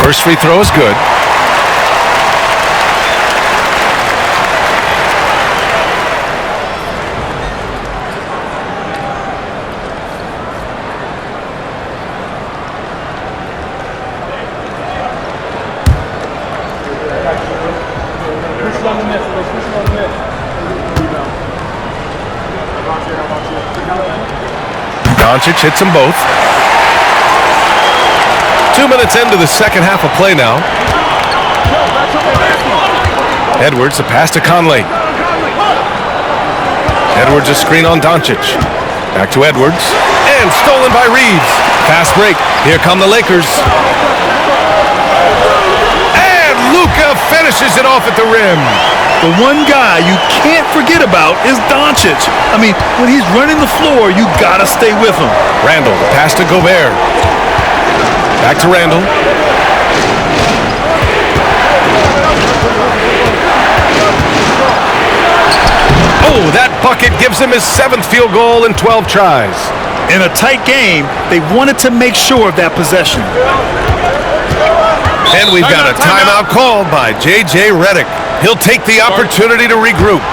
[SPEAKER 1] First free throw is good. Doncic hits them both. 2 minutes into the second half of play now. Edwards, a pass to Conley. Edwards, a screen on Doncic. Back to Edwards. And stolen by Reeves. Fast break. Here come the Lakers. And Luka finishes it off at the rim.
[SPEAKER 2] The one guy you can't forget about is Doncic. I mean, when he's running the floor, you gotta stay with him.
[SPEAKER 1] Randall, the pass to Gobert. Back to Randall. Oh, that bucket gives him his 7th field goal in 12 tries.
[SPEAKER 2] In a tight game, they wanted to make sure of that possession.
[SPEAKER 1] And we've got a timeout called by J.J. Redick. He'll take the opportunity to regroup.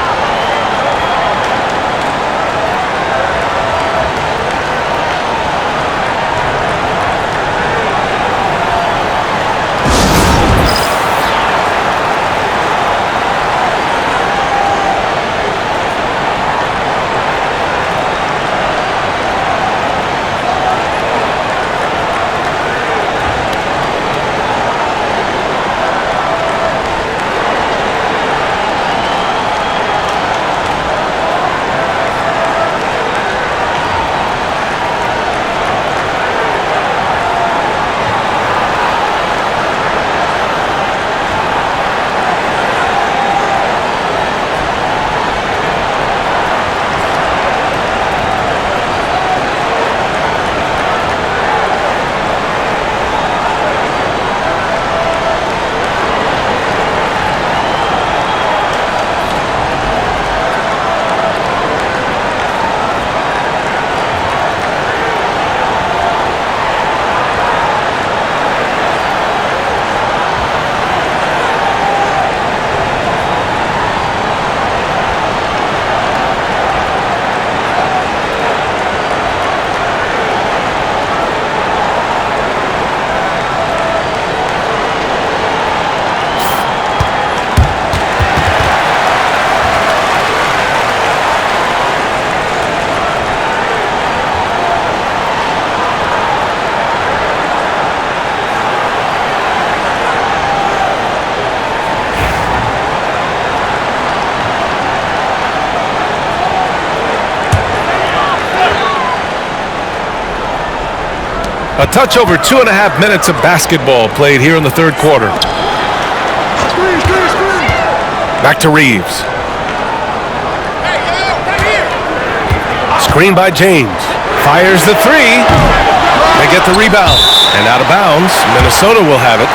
[SPEAKER 1] A touch over 2.5 minutes of basketball played here in the third quarter. Back to Reeves. Screen by James. Fires the three. They get the rebound. And out of bounds. Minnesota will have it.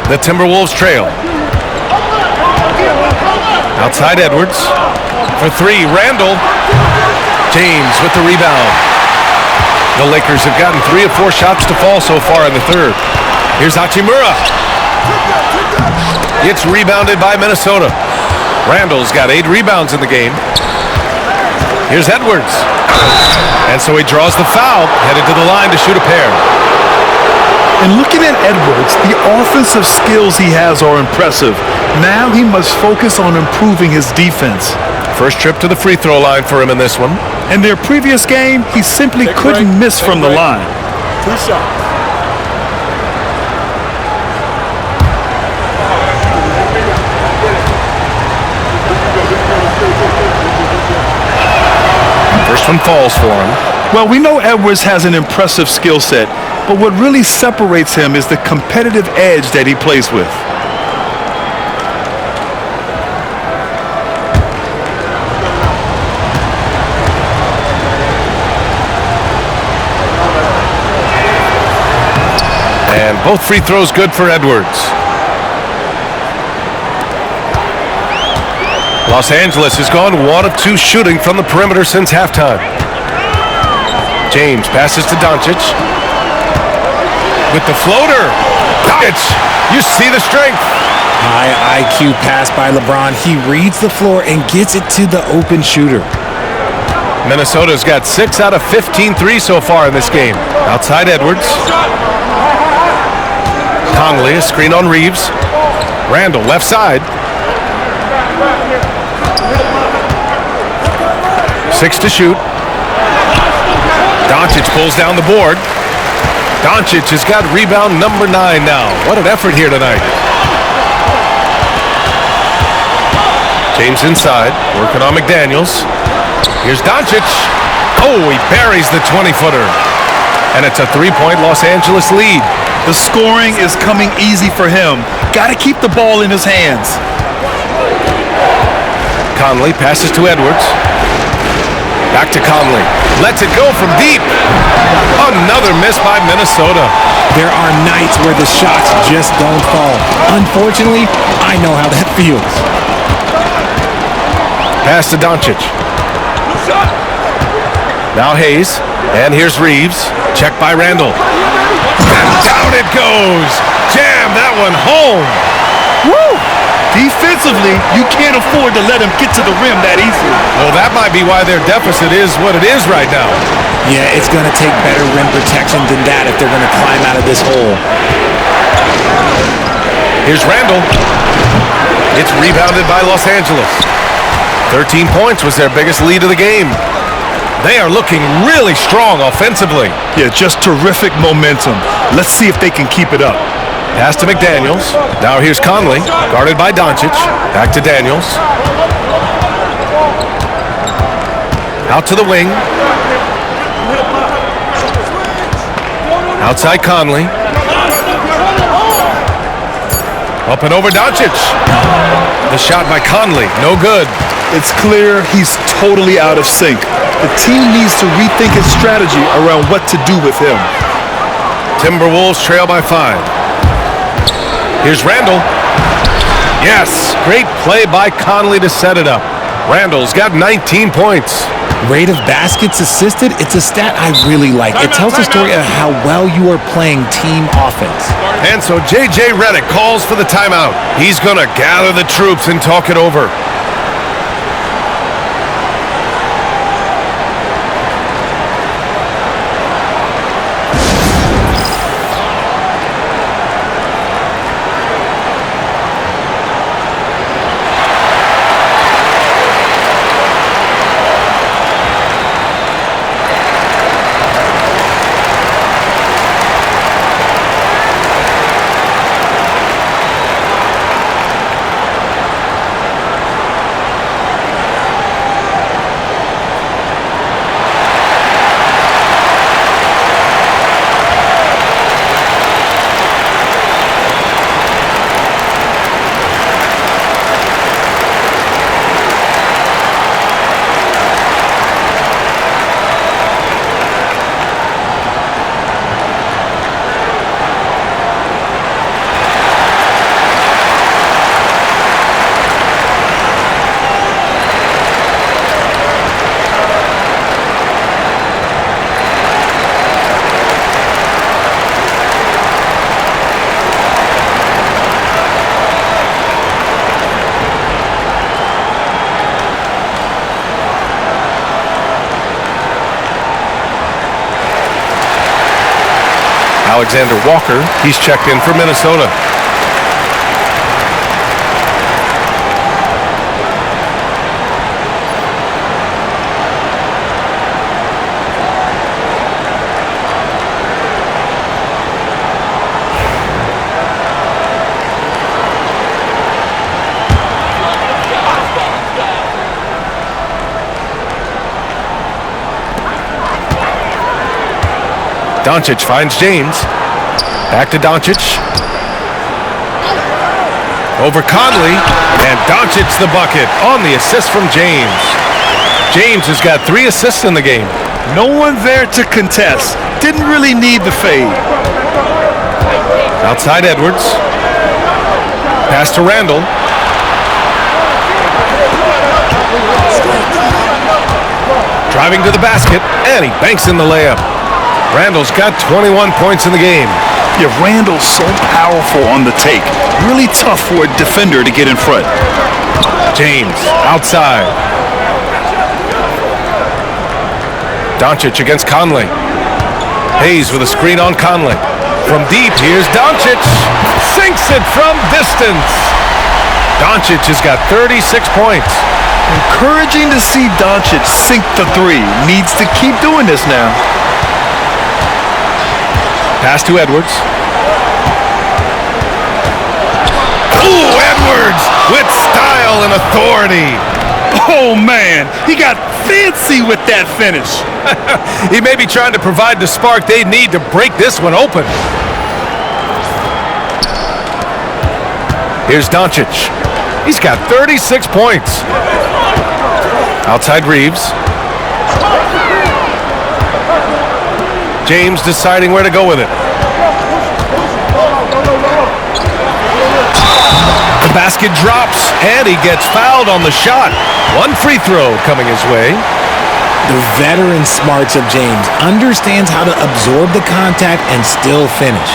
[SPEAKER 1] The Timberwolves trail. Outside Edwards. For three, Randall. James with the rebound. The Lakers have gotten 3 of 4 shots to fall so far in the third. Here's Hachimura. It's rebounded by Minnesota. Randall's got 8 rebounds in the game. Here's Edwards. And so he draws the foul, headed to the line to shoot a pair.
[SPEAKER 2] And looking at Edwards, the offensive skills he has are impressive. Now he must focus on improving his defense.
[SPEAKER 1] First trip to the free throw line for him in this one.
[SPEAKER 2] In their previous game, he simply couldn't miss from the line.
[SPEAKER 3] 2 shots.
[SPEAKER 1] First one falls for him.
[SPEAKER 2] Well, we know Edwards has an impressive skill set, but what really separates him is the competitive edge that he plays with.
[SPEAKER 1] And both free throws good for Edwards. Los Angeles has gone 1 of 2 shooting from the perimeter since halftime. James passes to Doncic. With the floater. Doncic, you see the strength.
[SPEAKER 4] High IQ pass by LeBron. He reads the floor and gets it to the open shooter.
[SPEAKER 1] Minnesota's got 6 out of 15 threes so far in this game. Outside Edwards. Conley, a screen on Reeves. Randall, left side. 6 to shoot. Doncic pulls down the board. Doncic has got rebound number 9 now. What an effort here tonight. James inside, working on McDaniels. Here's Doncic. Oh, he buries the 20-footer. And it's a 3-point Los Angeles lead.
[SPEAKER 2] The scoring is coming easy for him. Got to keep the ball in his hands.
[SPEAKER 1] Conley passes to Edwards. Back to Conley. Lets it go from deep. Another miss by Minnesota.
[SPEAKER 4] There are nights where the shots just don't fall. Unfortunately, I know how that feels.
[SPEAKER 1] Pass to Doncic. Now Hayes. And here's Reeves. Check by Randall. And down it goes. Jam that one home.
[SPEAKER 2] Woo! Defensively, you can't afford to let him get to the rim that easily.
[SPEAKER 1] Well, that might be why their deficit is what it is right now.
[SPEAKER 4] Yeah, it's going to take better rim protection than that if they're going to climb out of this hole.
[SPEAKER 1] Here's Randall. It's rebounded by Los Angeles. 13 points was their biggest lead of the game. They are looking really strong offensively.
[SPEAKER 2] Yeah, just terrific momentum. Let's see if they can keep it up.
[SPEAKER 1] Pass to McDaniels. Now here's Conley, guarded by Doncic. Back to Daniels. Out to the wing. Outside Conley. Up and over Doncic. The shot by Conley, no good.
[SPEAKER 2] It's clear he's totally out of sync. The team needs to rethink its strategy around what to do with him.
[SPEAKER 1] Timberwolves trail by 5. Here's Randall. Yes, great play by Conley to set it up. Randall's got 19 points.
[SPEAKER 4] Rate of baskets assisted, it's a stat I really like. It tells a story of how well you are playing team offense.
[SPEAKER 1] And so J.J. Redick calls for the timeout. He's going to gather the troops and talk it over. Alexander Walker, he's checked in for Minnesota. Doncic finds James. Back to Doncic. Over Conley. And Doncic the bucket on the assist from James. James has got 3 assists in the game.
[SPEAKER 2] No one there to contest. Didn't really need the fade.
[SPEAKER 1] Outside Edwards. Pass to Randall. Driving to the basket, and he banks in the layup. Randall's got 21 points in the game.
[SPEAKER 2] Yeah, Randall's so powerful on the take. Really tough for a defender to get in front.
[SPEAKER 1] James, outside. Doncic against Conley. Hayes with a screen on Conley. From deep, here's Doncic. Sinks it from distance. Doncic has got 36 points.
[SPEAKER 2] Encouraging to see Doncic sink the 3. Needs to keep doing this now.
[SPEAKER 1] Pass to Edwards. Ooh, Edwards with style and authority.
[SPEAKER 2] Oh, man, he got fancy with that finish.
[SPEAKER 1] He may be trying to provide the spark they need to break this one open. Here's Doncic. He's got 36 points. Outside Reeves. James deciding where to go with it. The basket drops, and he gets fouled on the shot. One free throw coming his way.
[SPEAKER 4] The veteran smarts of James understands how to absorb the contact and still finish.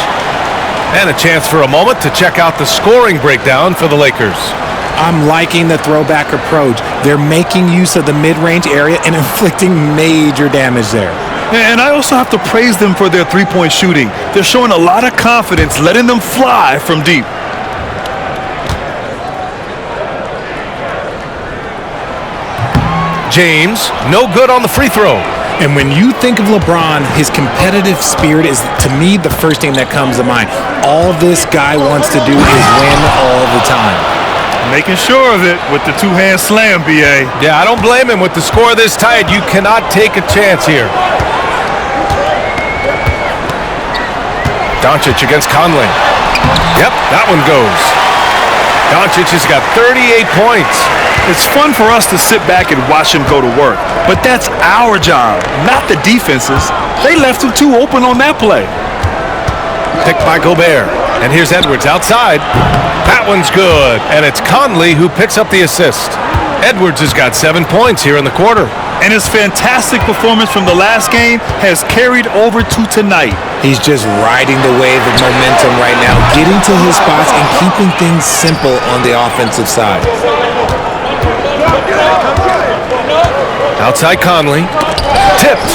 [SPEAKER 1] And a chance for a moment to check out the scoring breakdown for the Lakers.
[SPEAKER 4] I'm liking the throwback approach. They're making use of the mid-range area and inflicting major damage there.
[SPEAKER 2] And I also have to praise them for their three-point shooting. They're showing a lot of confidence, letting them fly from deep.
[SPEAKER 1] James, no good on the free throw.
[SPEAKER 4] And when you think of LeBron, his competitive spirit is, to me, the first thing that comes to mind. All this guy wants to do is win all the time.
[SPEAKER 2] Making sure of it with the two-hand slam, B.A.
[SPEAKER 1] Yeah, I don't blame him. With the score this tight, you cannot take a chance here. Doncic against Conley. Yep, that one goes. Doncic has got 38 points.
[SPEAKER 2] It's fun for us to sit back and watch him go to work, but that's our job, not the defense's. They left him too open on that play.
[SPEAKER 1] Picked by Gobert. And here's Edwards outside. That one's good. And it's Conley who picks up the assist. Edwards has got 7 points here in the quarter.
[SPEAKER 2] And his fantastic performance from the last game has carried over to tonight.
[SPEAKER 4] He's just riding the wave of momentum right now, getting to his spots and keeping things simple on the offensive side.
[SPEAKER 1] Outside Conley. Tipped.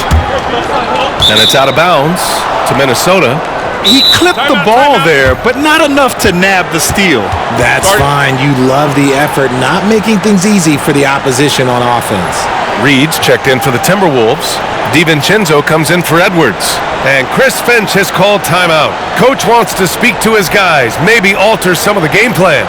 [SPEAKER 1] And it's out of bounds to Minnesota.
[SPEAKER 2] He clipped the ball there, but not enough to nab the steal.
[SPEAKER 4] That's fine. You love the effort, not making things easy for the opposition on offense.
[SPEAKER 1] Reed's checked in for the Timberwolves. DiVincenzo comes in for Edwards. And Chris Finch has called timeout. Coach wants to speak to his guys, maybe alter some of the game plan.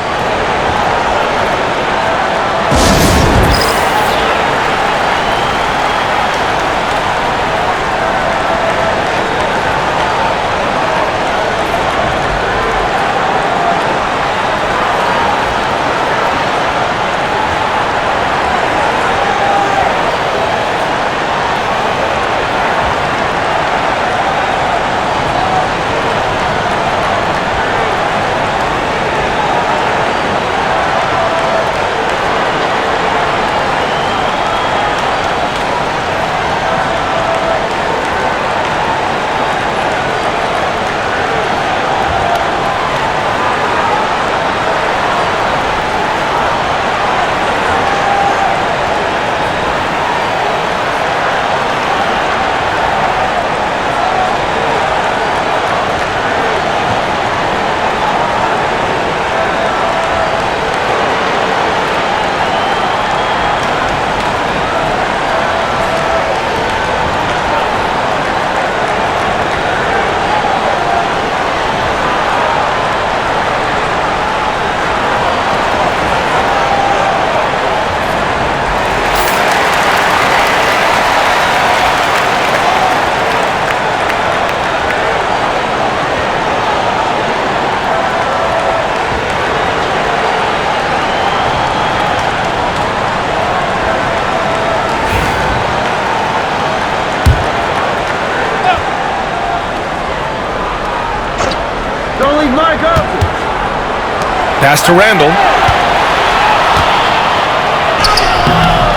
[SPEAKER 1] Pass to Randall.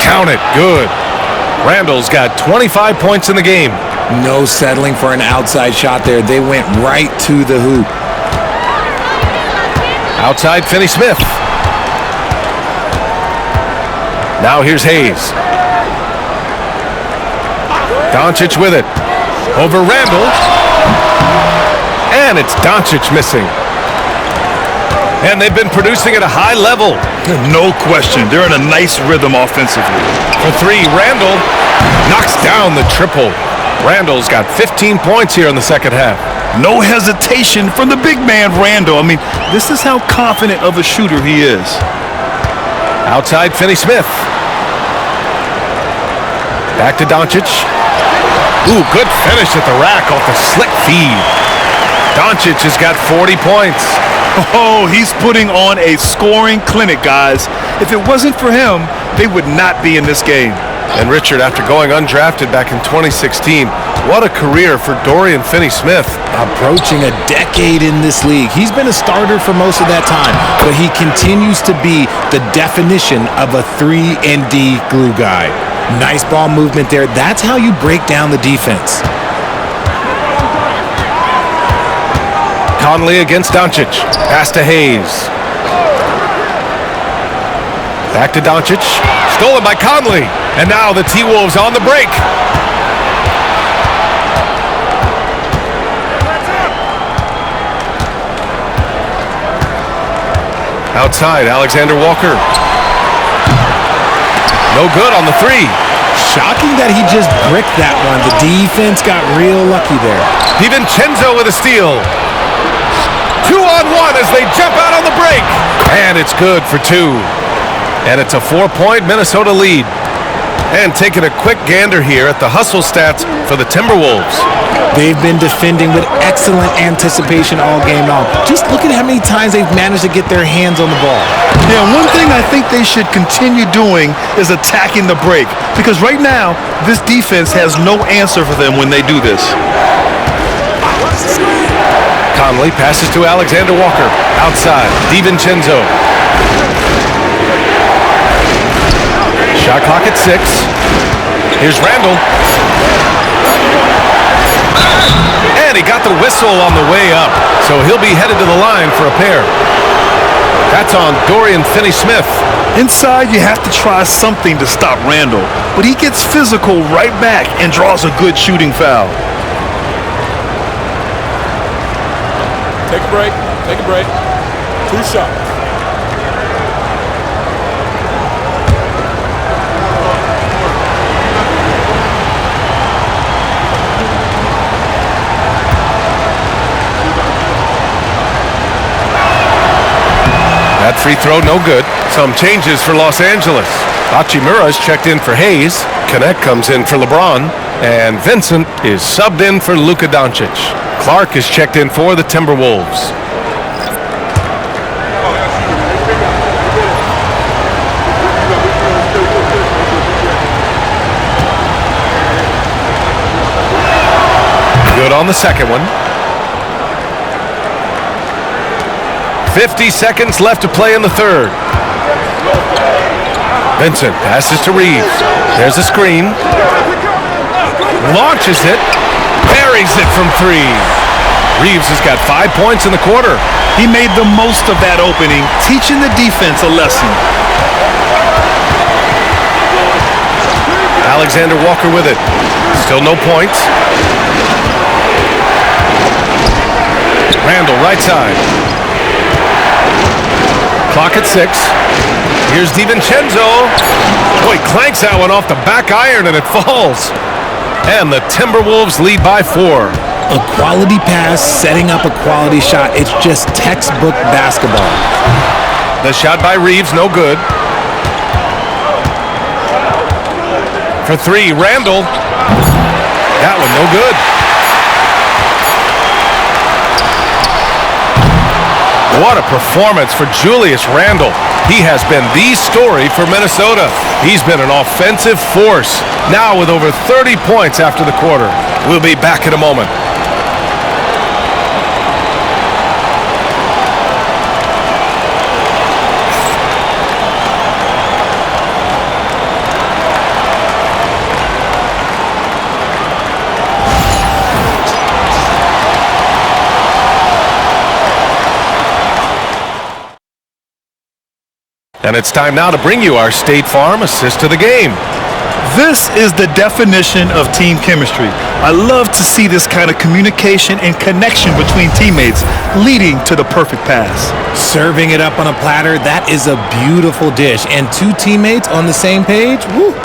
[SPEAKER 1] Count it. Good. Randall's got 25 points in the game.
[SPEAKER 4] No settling for an outside shot there. They went right to the hoop.
[SPEAKER 1] Outside Finney-Smith. Now here's Hayes. Doncic with it. Over Randall. And it's Doncic missing. And they've been producing at a high level.
[SPEAKER 2] No question. They're in a nice rhythm offensively.
[SPEAKER 1] For three, Randall knocks down the triple. Randall's got 15 points here in the second half.
[SPEAKER 2] No hesitation from the big man, Randall. I mean, this is how confident of a shooter he is.
[SPEAKER 1] Outside Finney-Smith. Back to Doncic. Ooh, good finish at the rack off the slick feed. Doncic has got 40 points.
[SPEAKER 2] Oh, he's putting on a scoring clinic, guys. If it wasn't for him, they would not be in this game.
[SPEAKER 1] And Richard, after going undrafted back in 2016, what a career for Dorian Finney-Smith.
[SPEAKER 4] Approaching a decade in this league. He's been a starter for most of that time, but he continues to be the definition of a 3-and-D glue guy. Nice ball movement there. That's how you break down the defense.
[SPEAKER 1] Conley against Doncic. Pass to Hayes. Back to Doncic. Stolen by Conley. And now the T-Wolves on the break. Outside, Alexander Walker. No good on the three.
[SPEAKER 4] Shocking that he just bricked that one. The defense got real lucky there.
[SPEAKER 1] DiVincenzo with a steal. 2-on-1 as they jump out on the break. And it's good for two. And it's a 4-point Minnesota lead. And taking a quick gander here at the hustle stats for the Timberwolves.
[SPEAKER 4] They've been defending with excellent anticipation all game long. Just look at how many times they've managed to get their hands on the ball.
[SPEAKER 2] Yeah, one thing I think they should continue doing is attacking the break. Because right now, this defense has no answer for them when they do this.
[SPEAKER 1] Conley passes to Alexander Walker. Outside, DiVincenzo. Shot clock at 6. Here's Randall. And he got the whistle on the way up, so he'll be headed to the line for a pair. That's on Dorian Finney-Smith.
[SPEAKER 2] Inside, you have to try something to stop Randall, but he gets physical right back and draws a good shooting foul.
[SPEAKER 3] Take a break. Take a break. 2 shots.
[SPEAKER 1] That free throw, no good. Some changes for Los Angeles. Hachimura's checked in for Hayes. Connect comes in for LeBron. And Vincent is subbed in for Luka Doncic. Clark is checked in for the Timberwolves. Good on the second one. 50 seconds left to play in the third. Vincent passes to Reeves. There's a screen. Launches it. Buries it from 3. Reeves has got 5 points in the quarter.
[SPEAKER 2] He made the most of that opening, teaching the defense a lesson.
[SPEAKER 1] Alexander Walker with it. Still no points. Randall right side. Clock at 6. Here's DiVincenzo. Boy, clanks that one off the back iron and it falls. And the Timberwolves lead by 4.
[SPEAKER 4] A quality pass, setting up a quality shot. It's just textbook basketball.
[SPEAKER 1] The shot by Reeves, no good. For 3, Randall. That one, no good. What a performance for Julius Randle. He has been the story for Minnesota. He's been an offensive force, now with over 30 points after the quarter. We'll be back in a moment. And it's time now to bring you our State Farm assist to the game.
[SPEAKER 2] This is the definition of team chemistry. I love to see this kind of communication and connection between teammates leading to the perfect pass.
[SPEAKER 4] Serving it up on a platter, that is a beautiful dish. And 2 teammates on the same page, woo.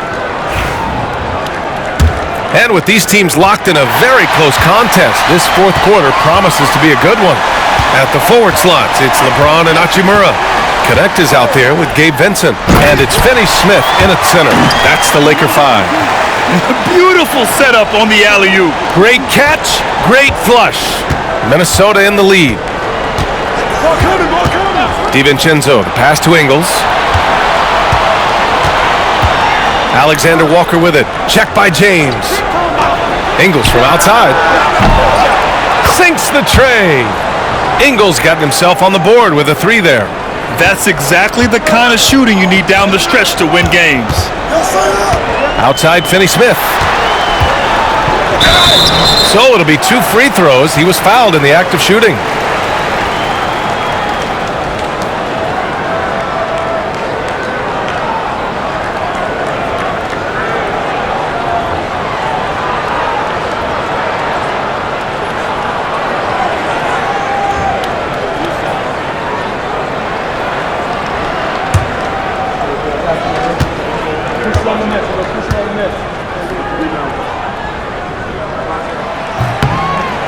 [SPEAKER 1] And with these teams locked in a very close contest, this fourth quarter promises to be a good one. At the forward slots, it's LeBron and Hachimura. Connect is out there with Gabe Vincent. And it's Finney-Smith in at center. That's the Laker 5.
[SPEAKER 2] Beautiful setup on the alley-oop.
[SPEAKER 1] Great catch, great flush. Minnesota in the lead. DiVincenzo, the pass to Ingles. Alexander Walker with it. Checked by James. Ingles from outside. Sinks the tray. Ingles got himself on the board with a 3 there.
[SPEAKER 2] That's exactly the kind of shooting you need down the stretch to win games.
[SPEAKER 1] Outside Finney-Smith. So it'll be 2 free throws. He was fouled in the act of shooting.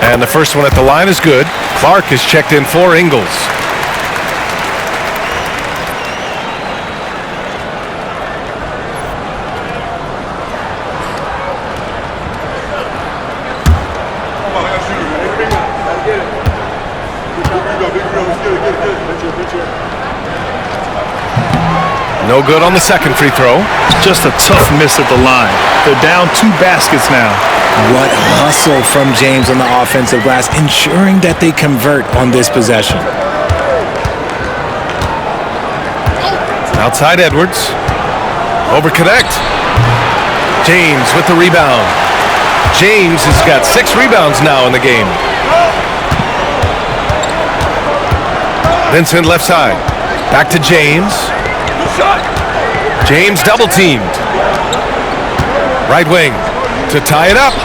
[SPEAKER 1] And the first one at the line is good. Clark is checked in for Ingles. No good on the second free throw.
[SPEAKER 2] Just a tough miss at the line. They're down 2 baskets now.
[SPEAKER 4] What hustle from James on the offensive glass, ensuring that they convert on this possession.
[SPEAKER 1] Outside Edwards. Overconnect. James with the rebound. James has got 6 rebounds now in the game. Vincent left side. Back to James. James double teamed. Right wing to tie it up.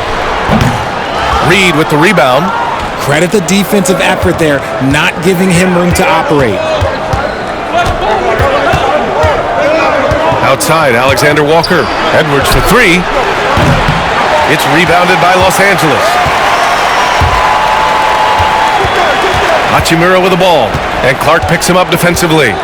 [SPEAKER 1] Reed with the rebound.
[SPEAKER 4] Credit the defensive effort there, not giving him room to operate.
[SPEAKER 1] Outside, Alexander Walker. Edwards for 3. It's rebounded by Los Angeles. Hachimura with the ball, and Clark picks him up defensively.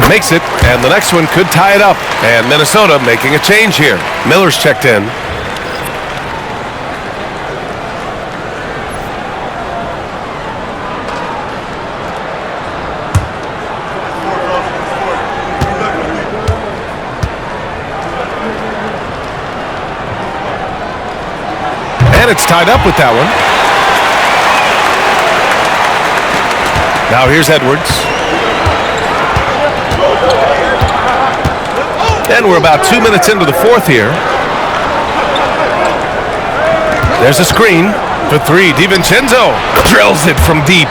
[SPEAKER 1] Makes it, and the next one could tie it up. And Minnesota making a change here. Miller's checked in. And it's tied up with that one. Now here's Edwards. And we're about 2 minutes into the fourth here. There's a screen for 3. DiVincenzo drills it from deep.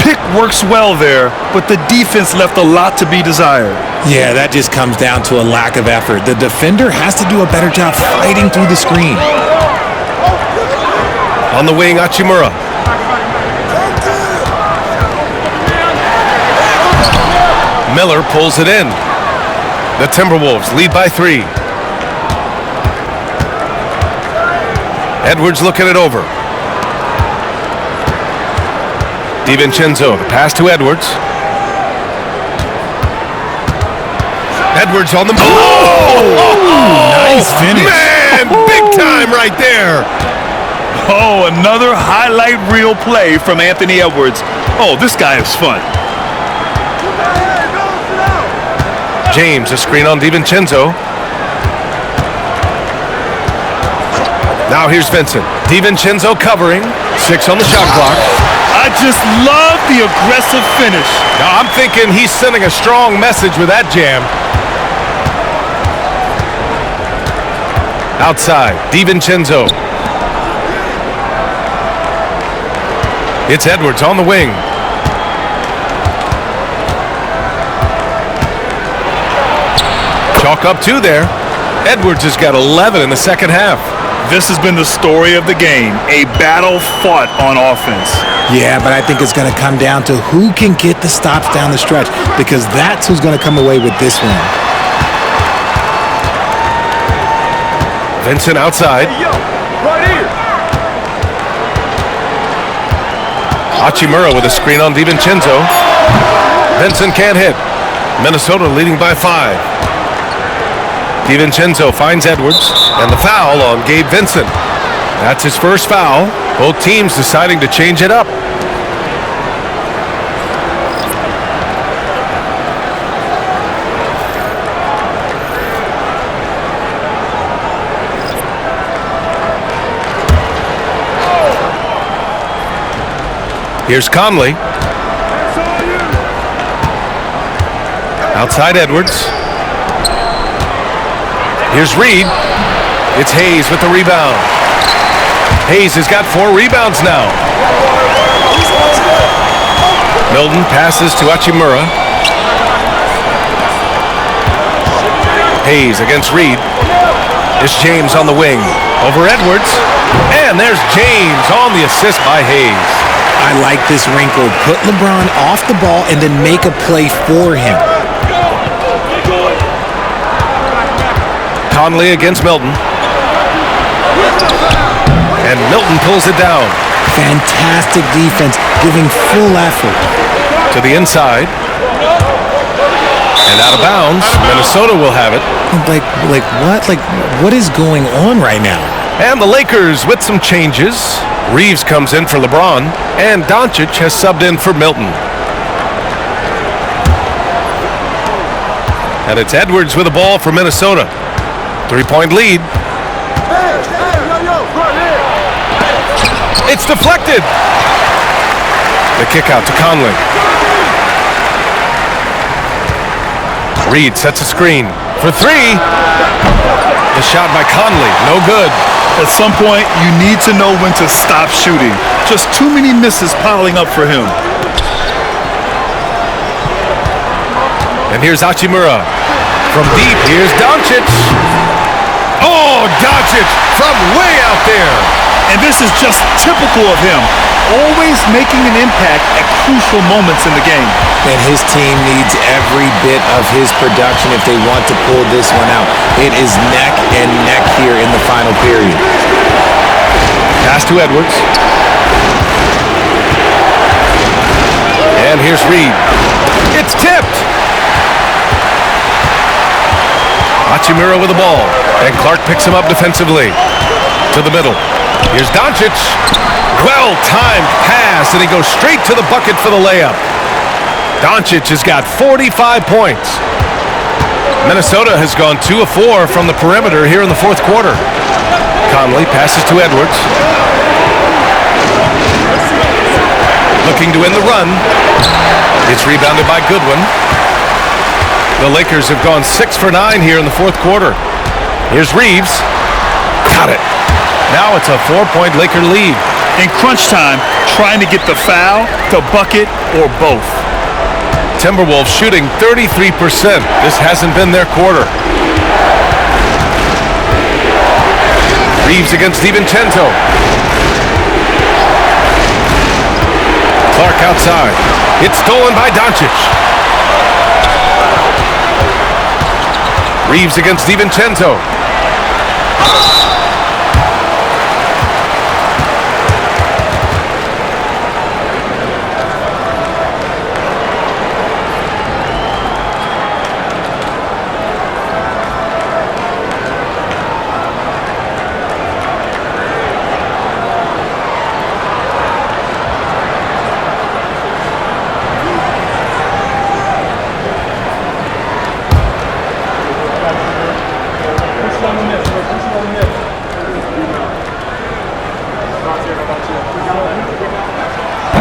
[SPEAKER 2] Pick works well there, but the defense left a lot to be desired.
[SPEAKER 4] Yeah, that just comes down to a lack of effort. The defender has to do a better job fighting through the screen.
[SPEAKER 1] On the wing, Hachimura. Miller pulls it in. The Timberwolves lead by 3. Edwards looking it over. DiVincenzo, the pass to Edwards. Edwards on the move.
[SPEAKER 4] Nice finish.
[SPEAKER 1] Man, big time right there.
[SPEAKER 2] Oh, another highlight reel play from Anthony Edwards. Oh, this guy is fun.
[SPEAKER 1] James, a screen on DiVincenzo. Now here's Vincent. DiVincenzo covering. 6 on the shot clock.
[SPEAKER 2] I just love the aggressive finish.
[SPEAKER 1] Now I'm thinking he's sending a strong message with that jam. Outside, DiVincenzo. It's Edwards on the wing. Chalk up 2 there. Edwards has got 11 in the second half.
[SPEAKER 2] This has been the story of the game, a battle fought on offense.
[SPEAKER 4] Yeah, but I think it's going to come down to who can get the stops down the stretch, because that's who's going to come away with this one.
[SPEAKER 1] Vincent outside.
[SPEAKER 3] Hey, yo, right here.
[SPEAKER 1] Hachimura with a screen on DiVincenzo. Vincent can't hit. Minnesota leading by 5. DiVincenzo finds Edwards, and the foul on Gabe Vincent. That's his first foul. Both teams deciding to change it up. Here's Conley. Outside Edwards. Here's Reed. It's Hayes with the rebound. Hayes has got 4 rebounds now. Milton passes to Hachimura. Hayes against Reed. It's James on the wing. Over Edwards. And there's James on the assist by Hayes.
[SPEAKER 4] I like this wrinkle. Put LeBron off the ball and then make a play for him.
[SPEAKER 1] Conley against Milton. And Milton pulls it down.
[SPEAKER 4] Fantastic defense, giving full effort.
[SPEAKER 1] To the inside. And out of bounds. Minnesota will have it.
[SPEAKER 4] Like what? What is going on right now?
[SPEAKER 1] And the Lakers with some changes. Reeves comes in for LeBron. And Doncic has subbed in for Milton. And it's Edwards with the ball for Minnesota. 3-point lead. It's deflected. The kick out to Conley. Reed sets a screen for 3. The shot by Conley, no good.
[SPEAKER 2] At some point, you need to know when to stop shooting. Just too many misses piling up for him.
[SPEAKER 1] And here's Hachimura. From deep, here's Doncic. Oh, Doncic from way out there.
[SPEAKER 2] And this is just typical of him, always making an impact at crucial moments in the game.
[SPEAKER 4] And his team needs every bit of his production if they want to pull this one out. It is neck and neck here in the final period.
[SPEAKER 1] Pass to Edwards. And here's Reed. It's tipped. Hachimura with the ball. And Clark picks him up defensively. To the middle. Here's Doncic. Well-timed pass, and he goes straight to the bucket for the layup. Doncic has got 45 points. Minnesota has gone 2 of 4 from the perimeter here in the fourth quarter. Conley passes to Edwards. Looking to win the run. It's rebounded by Goodwin. The Lakers have gone 6 for 9 here in the fourth quarter. Here's Reeves. Got it. Now it's a 4-point Laker lead.
[SPEAKER 2] In crunch time, trying to get the foul, the bucket, or both.
[SPEAKER 1] Timberwolves shooting 33%. This hasn't been their quarter. Reeves against DiVincenzo. Clark outside. It's stolen by Doncic. Reeves against DiVincenzo.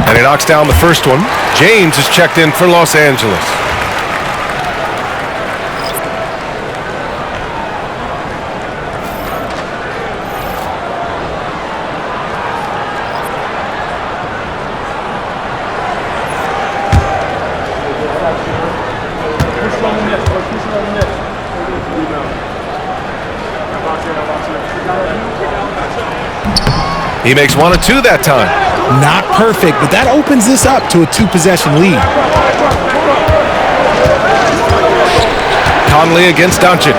[SPEAKER 1] And he knocks down the first one. James is checked in for Los Angeles. He makes 1 of 2 that time.
[SPEAKER 4] Not perfect, but that opens this up to a 2-possession lead.
[SPEAKER 1] Conley against Doncic.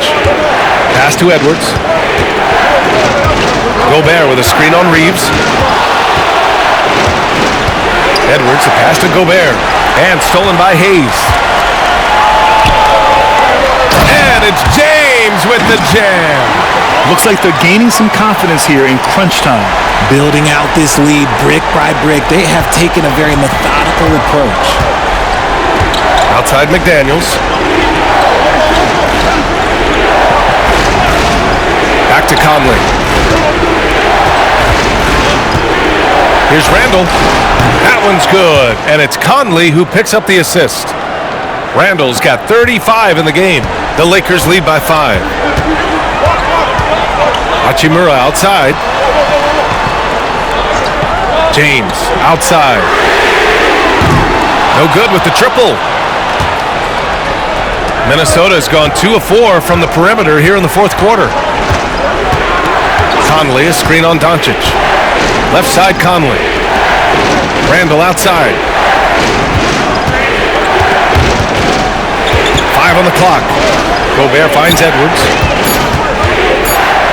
[SPEAKER 1] Pass to Edwards. Gobert with a screen on Reeves. Edwards, a pass to Gobert. And stolen by Hayes. And it's James with the jam.
[SPEAKER 2] Looks like they're gaining some confidence here in crunch time.
[SPEAKER 4] Building out this lead brick by brick. They have taken a very methodical approach.
[SPEAKER 1] Outside McDaniels. Back to Conley. Here's Randall. That one's good. And it's Conley who picks up the assist. Randall's got 35 in the game. The Lakers lead by 5. Hachimura outside. James outside. No good with the triple. Minnesota's gone 2 of 4 from the perimeter here in the fourth quarter. Conley, a screen on Doncic. Left side Conley. Randall outside. 5 on the clock. Gobert finds Edwards.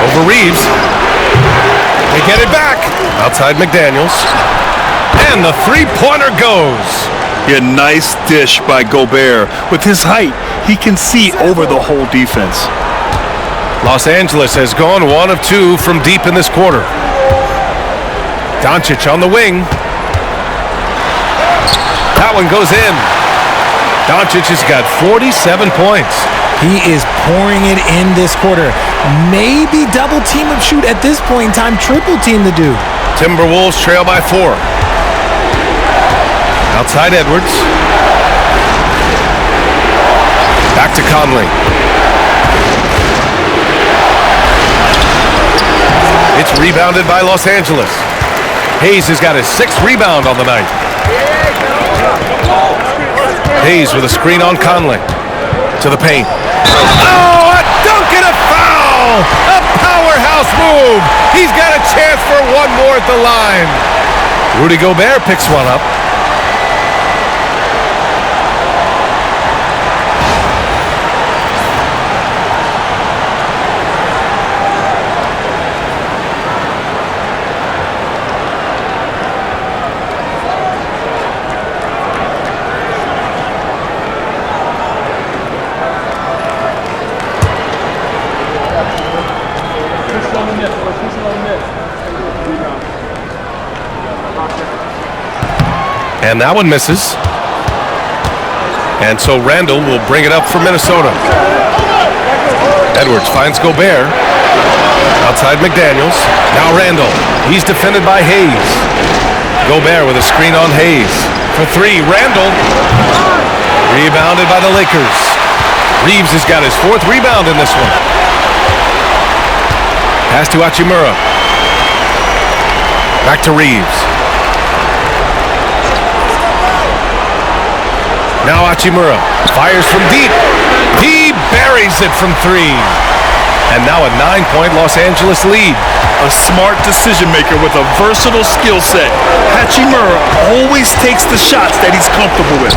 [SPEAKER 1] Over Reeves. They get it back. Outside McDaniels. And the three-pointer goes.
[SPEAKER 2] Yeah, nice dish by Gobert. With his height, he can see over the whole defense.
[SPEAKER 1] Los Angeles has gone 1 of 2 from deep in this quarter. Doncic on the wing. That one goes in. Doncic has got 47 points.
[SPEAKER 4] He is pouring it in this quarter. Maybe double team up shoot at this point in time, triple team the dude.
[SPEAKER 1] Timberwolves trail by 4. Outside Edwards. Back to Conley. It's rebounded by Los Angeles. Hayes has got his 6th rebound on the night. Hayes with a screen on Conley. To the paint. Oh, a dunk and a foul! A powerhouse move! He's got a chance for 1 more at the line. Rudy Gobert picks one up. And that one misses. And so Randall will bring it up for Minnesota. Edwards finds Gobert. Outside McDaniels. Now Randall. He's defended by Hayes. Gobert with a screen on Hayes. For 3, Randall. Rebounded by the Lakers. Reeves has got his 4th rebound in this one. Pass to Hachimura. Back to Reeves. Now Hachimura fires from deep. He buries it from 3. And now a 9-point Los Angeles lead.
[SPEAKER 2] A smart decision maker with a versatile skill set. Hachimura always takes the shots that he's comfortable with.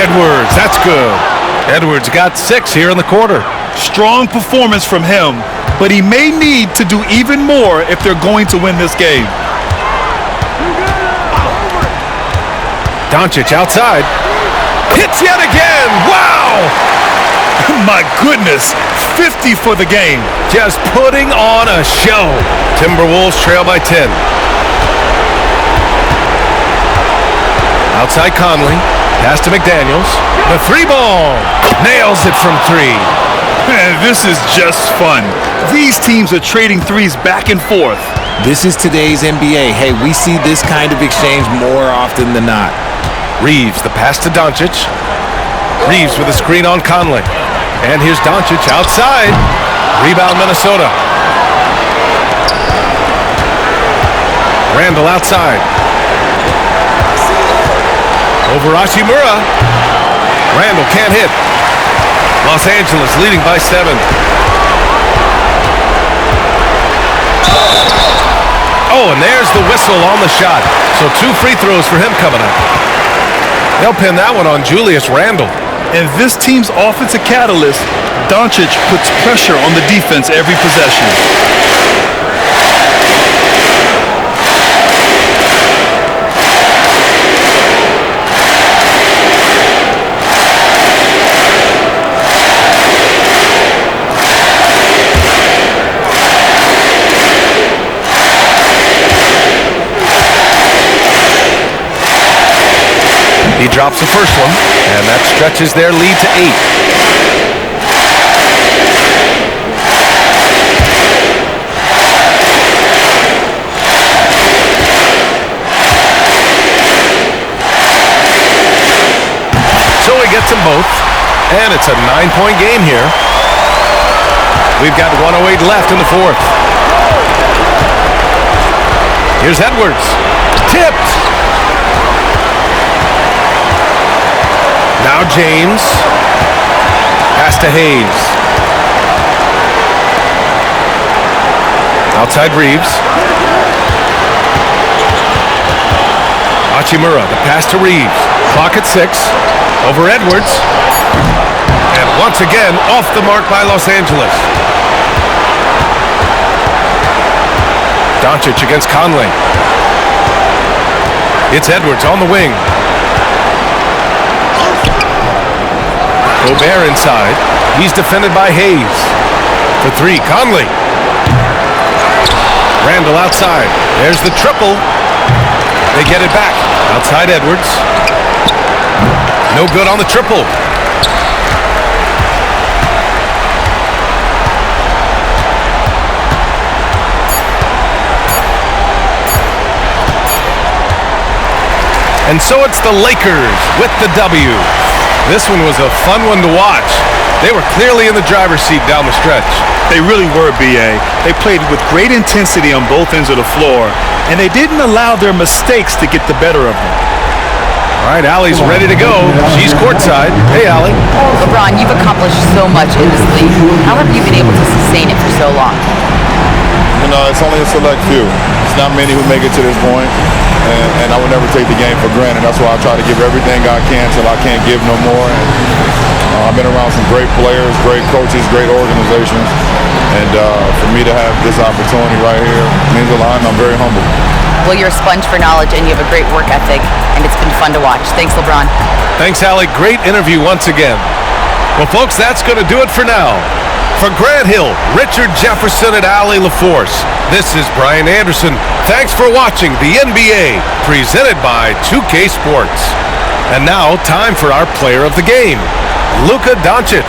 [SPEAKER 1] Edwards, that's good. Edwards got 6 here in the quarter.
[SPEAKER 2] Strong performance from him, but he may need to do even more if they're going to win this game.
[SPEAKER 1] Doncic outside. Hits yet again. Wow!
[SPEAKER 2] My goodness, 50 for the game.
[SPEAKER 1] Just putting on a show. Timberwolves trail by 10. Outside Conley. Pass to McDaniels. The 3-ball. Nails it from 3.
[SPEAKER 2] Man, this is just fun. These teams are trading threes back and forth.
[SPEAKER 4] This is today's NBA. Hey, we see this kind of exchange more often than not.
[SPEAKER 1] Reeves, the pass to Doncic. Reeves with a screen on Conley. And here's Doncic outside. Rebound Minnesota. Randall outside. Over Hachimura. Randall can't hit. Los Angeles leading by 7. Oh, and there's the whistle on the shot. So 2 free throws for him coming up. They'll pin that one on Julius Randle.
[SPEAKER 2] And this team's offensive catalyst, Doncic, puts pressure on the defense every possession.
[SPEAKER 1] He drops the first one, and that stretches their lead to 8. So he gets them both, and it's a 9-point game here. We've got 1:08 left in the fourth. Here's Edwards. Tipped. Now James. Pass to Hayes. Outside Reeves. Hachimura, the pass to Reeves. Clock at 6. Over Edwards. And once again, off the mark by Los Angeles. Doncic against Conley. It's Edwards on the wing. Gobert inside. He's defended by Hayes. For 3, Conley. Randle outside. There's the triple. They get it back. Outside Edwards. No good on the triple. And so it's the Lakers with the W. This one was a fun one to watch. They were clearly in the driver's seat down the stretch.
[SPEAKER 2] They really were, B.A. They played with great intensity on both ends of the floor, and they didn't allow their mistakes to get the better of them.
[SPEAKER 1] All right, Allie's ready to go. She's courtside. Hey, Allie.
[SPEAKER 5] LeBron, you've accomplished so much in this league. How have you been able to sustain it for so long?
[SPEAKER 6] You know, it's only a select few. It's not many who make it to this point, and I would never take the game for granted. That's why I try to give everything I can till I can't give no more. And, I've been around some great players, great coaches, great organizations, and for me to have this opportunity right here means a lot, and I'm very humble.
[SPEAKER 5] Well, you're a sponge for knowledge, and you have a great work ethic, and it's been fun to watch. Thanks, LeBron.
[SPEAKER 1] Thanks, Allie. Great interview once again. Well, folks, that's going to do it for now. For Grant Hill, Richard Jefferson, and Allie LaForce, this is Brian Anderson. Thanks for watching the NBA, presented by 2K Sports. And now, time for our player of the game, Luka Doncic.